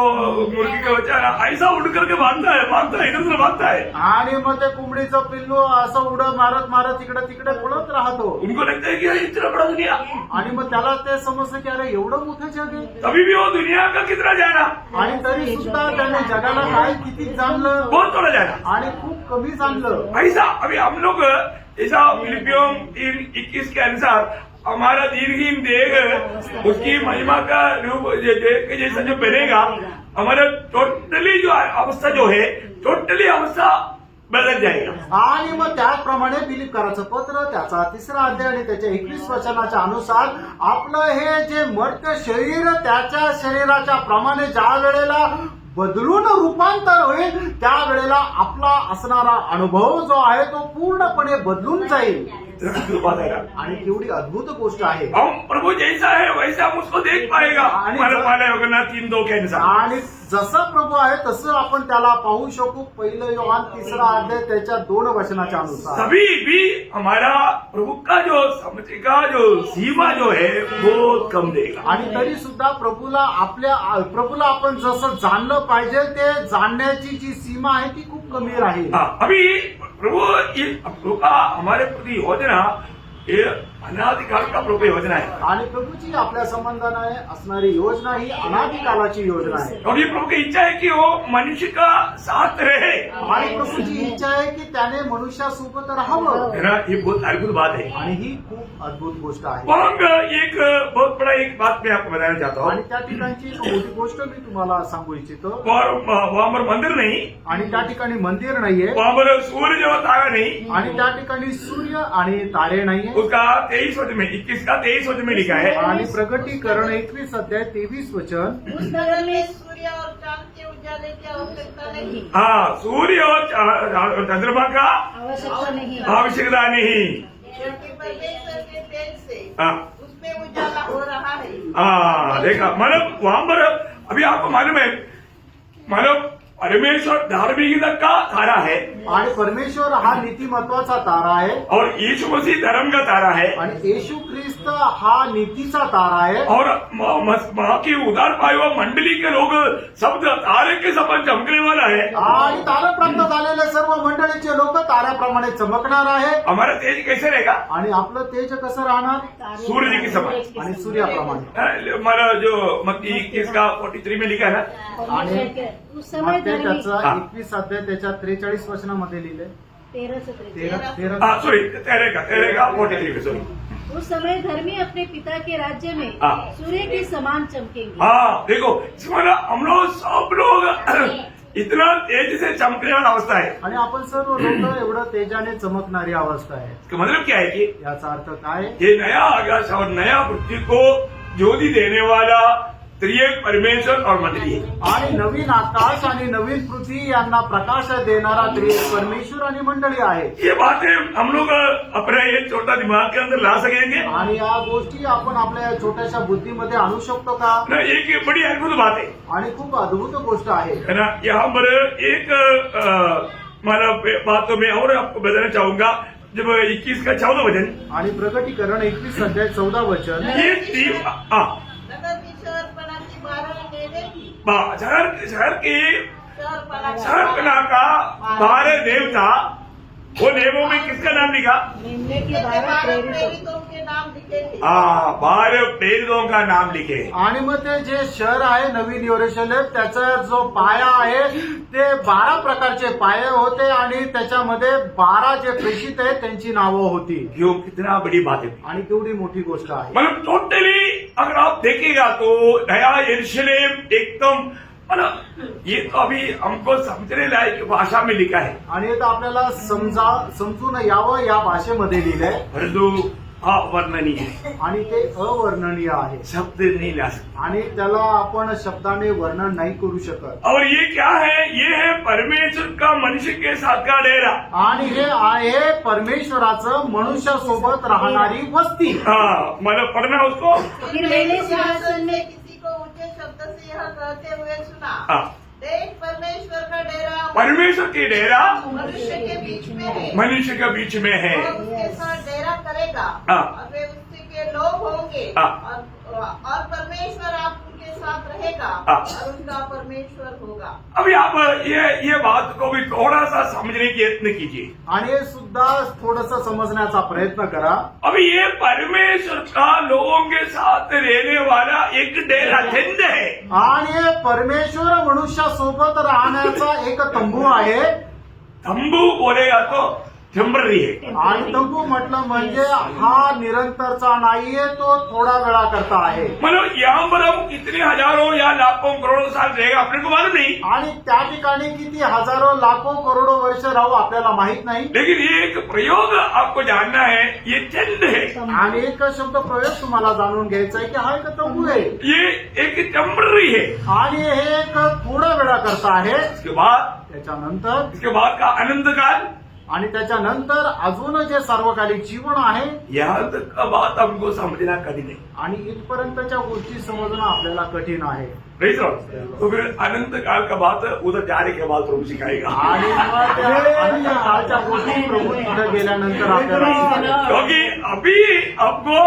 मुर्गी का बच्चा ना ऐसा उड़ करके भागता है इधर उधर भागता है। आणि मग ते कोंबडीचं पिल्लू असं उडत मारत मारत इकडे तिकडे पळत राहतो उनको लगता है कि यार इतना बड़ा दुनिया, आणि मग त्याला ते समजतं की अरे एवढं मोठं जग आहे. तभी भी वो दुनिया का कितना जाना, आणि तरी सुद्धा त्याने जगाला काय किती जाणलं बहुत थोड़ा जाना। आणि खूप कमी जाणलं. ऐसा अभी हम लोग ऐसा फिलिपियों 3:21 के अनुसार हमारा दीर्घहीन देह उसकी महिमा का रूप देख के जैसा जो बनेगा, हमारा टोटली जो अवस्था जो है टोटली अवस्था बदल जाएगा। आणि मग त्याचप्रमाणे फिलिपकराचं पत्र त्याचा 3रा अध्याय आणि त्याच्या 21 वचनाच्या अनुसार आपलं हे जे मर्त्य शरीर त्याच्या शरीराच्या प्रमाणे ज्या वेळेला बदलून रूपांतर होईल त्यावेळेला आपला असणारा अनुभव जो आहे तो पूर्णपणे बदलून जाईल. आणि केवढी अद्भुत गोष्ट आहे. हम प्रभु जैसा है वैसा हम उसको देख पाएगा। आणि हमारे पाले होगा 3:2 के अनुसार। आणि जसं प्रभू आहे तसं आपण त्याला पाहू शकू. 1 योहान 3रा अध्याय त्याच्या 2 वचनाच्या अनुसार. तभी भी हमारा प्रभु का जो समझ का जो सीमा जो है वो कम देगा। आणि तरी सुद्धा प्रभूला आपण जसं जाणलं पाहिजे ते जाणण्याची जी सीमा आहे ती खूप कमी राहील. अभी प्रभु का हमारे प्रति योजना ये अनादिकाल का प्रभु योजना है। आणि प्रभूची आपल्या संबंधाने असणारी योजना ही अनादिकालाची योजना आहे. और ये प्रभु की इच्छा है कि वो मनुष्य का साथ रहे। आणि प्रभूची इच्छा आहे की त्याने मनुष्यासोबत राहावं. है ना, ये बहुत अद्भुत बात है। आणि ही खूप अद्भुत गोष्ट आहे. वहाँ एक बहुत बड़ा एक बात मैं आपको बताना चाहता हूँ। आणि त्या ठिकाणची एक मोठी गोष्ट मी तुम्हाला सांगू इच्छितो. वहाँ पर मंदिर नहीं, आणि त्या ठिकाणी मंदिर नाहीये, वहाँ पर सूर्य और तारा नहीं, आणि त्या ठिकाणी सूर्य आणि तारे नाहीये. उसका 23 वचन में 21 का 23 वचन में लिखा है। आणि प्रगटीकरण 21 अध्याय 23 वचन. उस नगर में सूर्य और चांद के उजाले की आवश्यकता नहीं। हाँ, सूर्य और चंद्रमा का आवश्यकता नहीं। आवश्यकता नहीं। क्योंकि परमेश्वर के तेज से हाँ उसमें उजाला हो रहा है। हाँ, देखा मतलब वहाँ पर अभी आपको मालूम है, मतलब परमेश्वर धार्मिकता का तारा है आणि परमेश्वर हा नीतिमत्वाचा तारा आहे. और यीशु मसीह धर्म का तारा है आणि येशू ख्रिस्त हा नीतीचा तारा आहे. और माँ की उदार पाए हुए मंडली के लोग सब तारे के समान चमकने वाला है। आणि ताराप्राप्त झालेले सर्व मंडळीचे लोक ताऱ्याप्रमाणे चमकणार आहे. हमारा तेज कैसे रहेगा? आणि आपलं तेज कसं राहणार? सूर्य के समान। आणि सूर्याप्रमाणे. हमारा जो मत्ती 21 का 43 में लिखा है ना, आणि उस समय मग ते धर्मी त्याचा हा. 21 अध्याय त्याच्या 43 वचनामध्ये लिहिले. 13 से 13। 13 सॉरी तेरे का 43 सॉरी। उस समय धर्मी अपने पिता के राज्य में हाँ। सूर्य के समान चमकेंगे। हाँ देखो, इसमें ना हम लोग सब लोग इतना तेज से चमकने वाला अवस्था है। आणि आपण सर्व लोक एवढं तेजाने चमकणारी अवस्था आहे. इसका मतलब क्या है कि याचा अर्थ काय? ये नया आकाश और नया पृथ्वी को ज्योति देने वाला त्रिएक परमेश्वर और मंडली है। आणि नवीन आकाश आणि नवीन पृथ्वी यांना प्रकाश देणारा त्रिएक परमेश्वर आणि मंडळी आहे. ये बातें हम लोग अपने ये छोटा दिमाग के अंदर ला सकेंगे आणि या गोष्टी आपण आपल्या या छोट्याशा बुद्धीमध्ये आणू शकतो का? ना? एक बड़ी अद्भुत बात है, आणि खूप अद्भुत गोष्ट आहे. है ना। यहाँ पर एक मतलब बात तो मैं और आपको बताना चाहूंगा। जब 21 का 14 वचन, आणि प्रगटीकरण 21 अध्याय 14 वचन. ये टीम नगर की शहरपनाची 12 नेमे थी। शहर के शहरपनाची शहरपना का 12 देव था। वो नेमों में किसका नाम लिखा? निम्न के उनके 12 12 प्रेरितों। प्रेरितों के नाम लिखे थे। 12 प्रेरितों का नाम लिखे। आणि मग ते जे शहर आहे नवीन यरूशलेम त्याचा जो पाया आहे ते 12 प्रकारचे पाये होते आणि त्याच्यामध्ये 12 जे प्रेषित आहेत त्यांची नावं होती. यो कितना बड़ी बात है। आणि केवढी मोठी गोष्ट आहे. मतलब टोटली अगर आप देखेगा तो नया यरूशलेम एकदम मतलब ये तो अभी हमको समझने लायक भाषा में लिखा है, आणि आता आपल्याला समजून यावं या भाषेमध्ये लिहिलंय. परंतु अवर्णनीय है, आणि ते अवर्णनीय आहे. शब्द नहीं ला सकते। आणि त्याला आपण शब्दाने वर्णन नाही करू शकत. और ये क्या है? ये है परमेश्वर का मनुष्य के साथ का डेरा। आणि हे आहे परमेश्वराचं मनुष्यासोबत राहणारी वस्ती. हाँ, मतलब पढ़ना उसको। फिर मैंने सिंहासन में किसी को ऊंचे शब्द से यह कहते हुए सुना, हाँ, देख परमेश्वर का डेरा परमेश्वर की डेरा मनुष्य के बीच में है। मनुष्य के बीच में है। वह उसके साथ डेरा करेगा हाँ। और वे उसके लोग होंगे हाँ। और परमेश्वर आप उनके साथ रहेगा हाँ। और उनका परमेश्वर होगा। अभी आप ये बात को भी थोड़ा सा समझने की यत्न कीजिए। आणि हे सुद्धा थोडस समजण्याचा प्रयत्न करा। अभी ये परमेश्वर का लोगों के साथ रहने वाला एक डेरा टेंट है। आणि हे परमेश्वर मनुष्यासोबत राहण्याचा एक तंबू आहे। तंबू बोलेगा तो टेम्पररी है। आणि तंबू म्हटलं म्हणजे हा निरंतरचा नाहीये, तो थोडा वेळा करता आहे। मतलब यहाँ पर हम कितने हजारों या लाखों करोड़ों साल रहेगा अपने को मालूम नहीं, आणि त्या ठिकाणी किती हजारो लाखो करोडो वर्ष राहू आपल्याला माहित नाही। लेकिन ये एक प्रयोग आपको जानना है, ये टेंट है, आणि एक शब्द प्रयोग तुम्हाला जाणून घ्यायचा आहे की हा एक तंबू आहे ये एक टेम्पररी है। आणि हे एक थोडा वेळा करता आहे। इसके बाद त्याच्यानंतर का अनंत काल, आणि त्याच्यानंतर अजून जे सार्वकालिक जीवन आहे, यहाँ तक का बात हमको समझना कभी नहीं। आणि इथपर्यंतच्या गोष्टी समजणं आपल्याला कठीण आहे। नहीं समझ तो फिर अनंत काल का बात उधर जाने के बाद प्रभु सिखाएगा। आणि मग त्या अनंत काळच्या गोष्टी प्रभू तिथे गेल्यानंतर आपल्याला शिकवतात। क्योंकि अभी आपको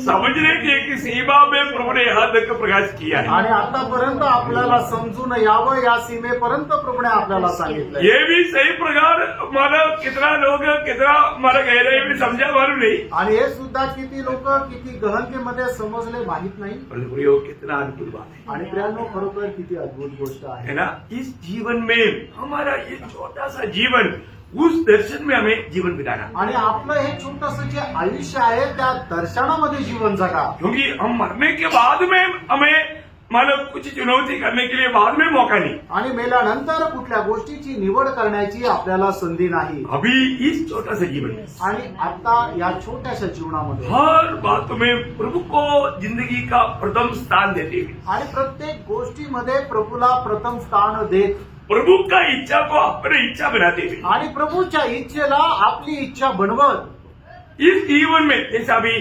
समझने की एक सीमा में प्रभु ने यहाँ तक प्रकाश किया है। आणि आतापर्यंत आपल्याला समजून यावं या सीमेपर्यंत प्रभूने आपल्याला सांगितलंय। ये भी सही प्रकार मानव कितना लोग कितना मला गहराई में समझा मालूम नहीं, आणि हे सुद्धा किती लोक किती गहनतेमध्ये समजले माहित नाही। पर प्रयोग कितना अद्भुत बात है, आणि प्रियांनो खरोखर किती अद्भुत गोष्ट है आहे ना। इस जीवन में हमारा ये छोटा सा जीवन, उस दर्शन में हमें जीवन बिताना, आणि आपलं हे छोटंसं जे आयुष्य आहे त्या दर्शनामध्ये जीवन जगा। क्योंकि हम मरने के बाद में हमें मतलब कुछ चुनौती करने के लिए बाद में मौका नहीं, आणि मेल्यानंतर कुठल्या गोष्टीची निवड करण्याची आपल्याला संधी नाही। अभी इस छोटा सा जीवन में आणि आता या छोट्याशा जीवनामध्ये हर बात में प्रभु को जिंदगी का प्रथम स्थान देते हुए, आणि प्रत्येक गोष्टीमध्ये प्रभूला प्रथम स्थान देत, प्रभु का इच्छा को अपनी इच्छा बनाते हुए, आणि प्रभूच्या इच्छेला आपली इच्छा बनवत, इस जीवन में जैसा अभी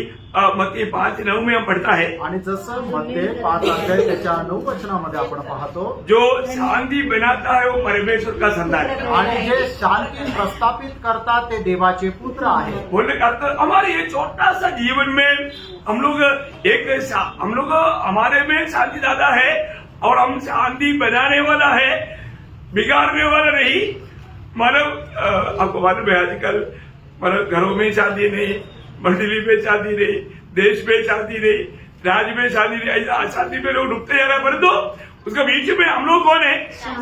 मत्ती 5:9 में हम पढ़ता है, आणि जसं मध्ये 5 अध्याय त्याच्या 9 वचनामध्ये आपण पाहतो, जो शांति बनाता है वो परमेश्वर का संतान है। आणि जे शांती प्रस्थापित करतात ते देवाचे पुत्र आहे। बोलने का अर्थ हमारे ये छोटा सा जीवन में हम लोग हमारे में शांति दाता है और हम शांति बनाने वाला है, बिगाड़ने वाला नहीं। मतलब आपको मालूम है आजकल मतलब घरों में शांति नहीं, मंडली में शांति नहीं, देश में शांति नहीं, राज्य में शांति नहीं, ऐसा अशांति में लोग डूबते जा रहे हैं। परंतु उसका बीच में हम लोग कौन है?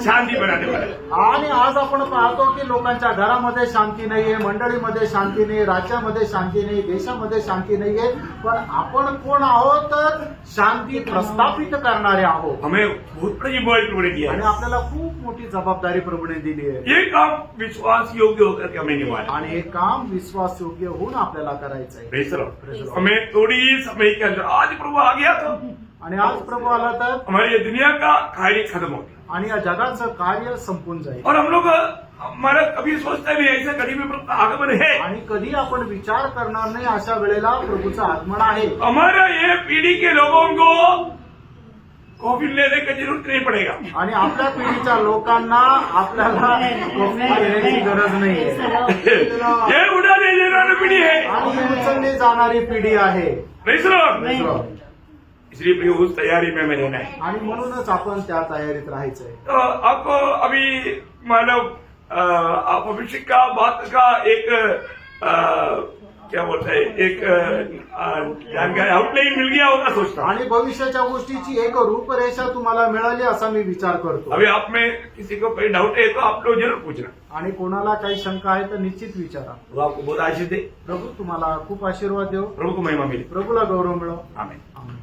शांति बनाने वाले। आणि आज आपण पाहतो की लोकांच्या घरामध्ये शांती नाहीये, मंडळीमध्ये शांती नाही, राज्यामध्ये शांती नाही, देशामध्ये शांती नाहीये, पण आपण कोण आहोत? तर शांती प्रस्थापित करणारे आहोत। हमें बहुत बड़ी जिम्मेवारी प्रभु ने दिया आणि है। आपल्याला खूप मोठी जबाबदारी प्रभूने दिली आहे, ये काम विश्वास योग्य होकर के हमें निभाना है। आणि हे काम विश्वास योग्य होऊन आपल्याला करायचं आहे। Praise the Lord. हमें थोड़ी ही समय के अंदर आज प्रभु आ गया तो आणि आज प्रभू आला तर हमारी ये दुनिया का कार्य खत्म हो गया, आणि या जगाचं कार्य संपून जाईल। और हम लोग हमारा कभी सोचते नहीं ऐसे कड़ी में प्रभु का आगमन है। आणि कधी आपण विचार करणार नाही अशा वेळेला प्रभूचं आगमन आहे। हमारा ये पीढ़ी के लोगों को कॉफी लेने की जरूरत नहीं पड़ेगा। आणि आपल्या पिढीच्या लोकांना आपल्याला कॉफी घेण्याची गरज नाहीये। ये उड़ाने वाली पीढ़ी है। आणि ही उचलली जाणारी पिढी आहे। Praise the Lord. इसलिए प्रिय उस तैयारी में रहना है। आणि म्हणूनच आपण त्या तयारीत राहायचंय। तो आपको अभी मतलब भविष्य का बात का एक क्या बोलते हैं एक जानकारी आउटलाइन मिल गया होगा सोचता हूं। आणि भविष्याच्या गोष्टीची एक रूपरेषा तुम्हाला मिळाली असा मी विचार करतो। अभी आप में किसी को कोई डाउट है तो आप लोग जरूर पूछना। आणि कोणाला काही शंका आहे तर निश्चित विचारा। वो आपको बहुत आशीष दे। प्रभू तुम्हाला खूप आशीर्वाद देव। प्रभु को महिमा मिले। प्रभूला गौरव मिळो। आमीन। आमीन।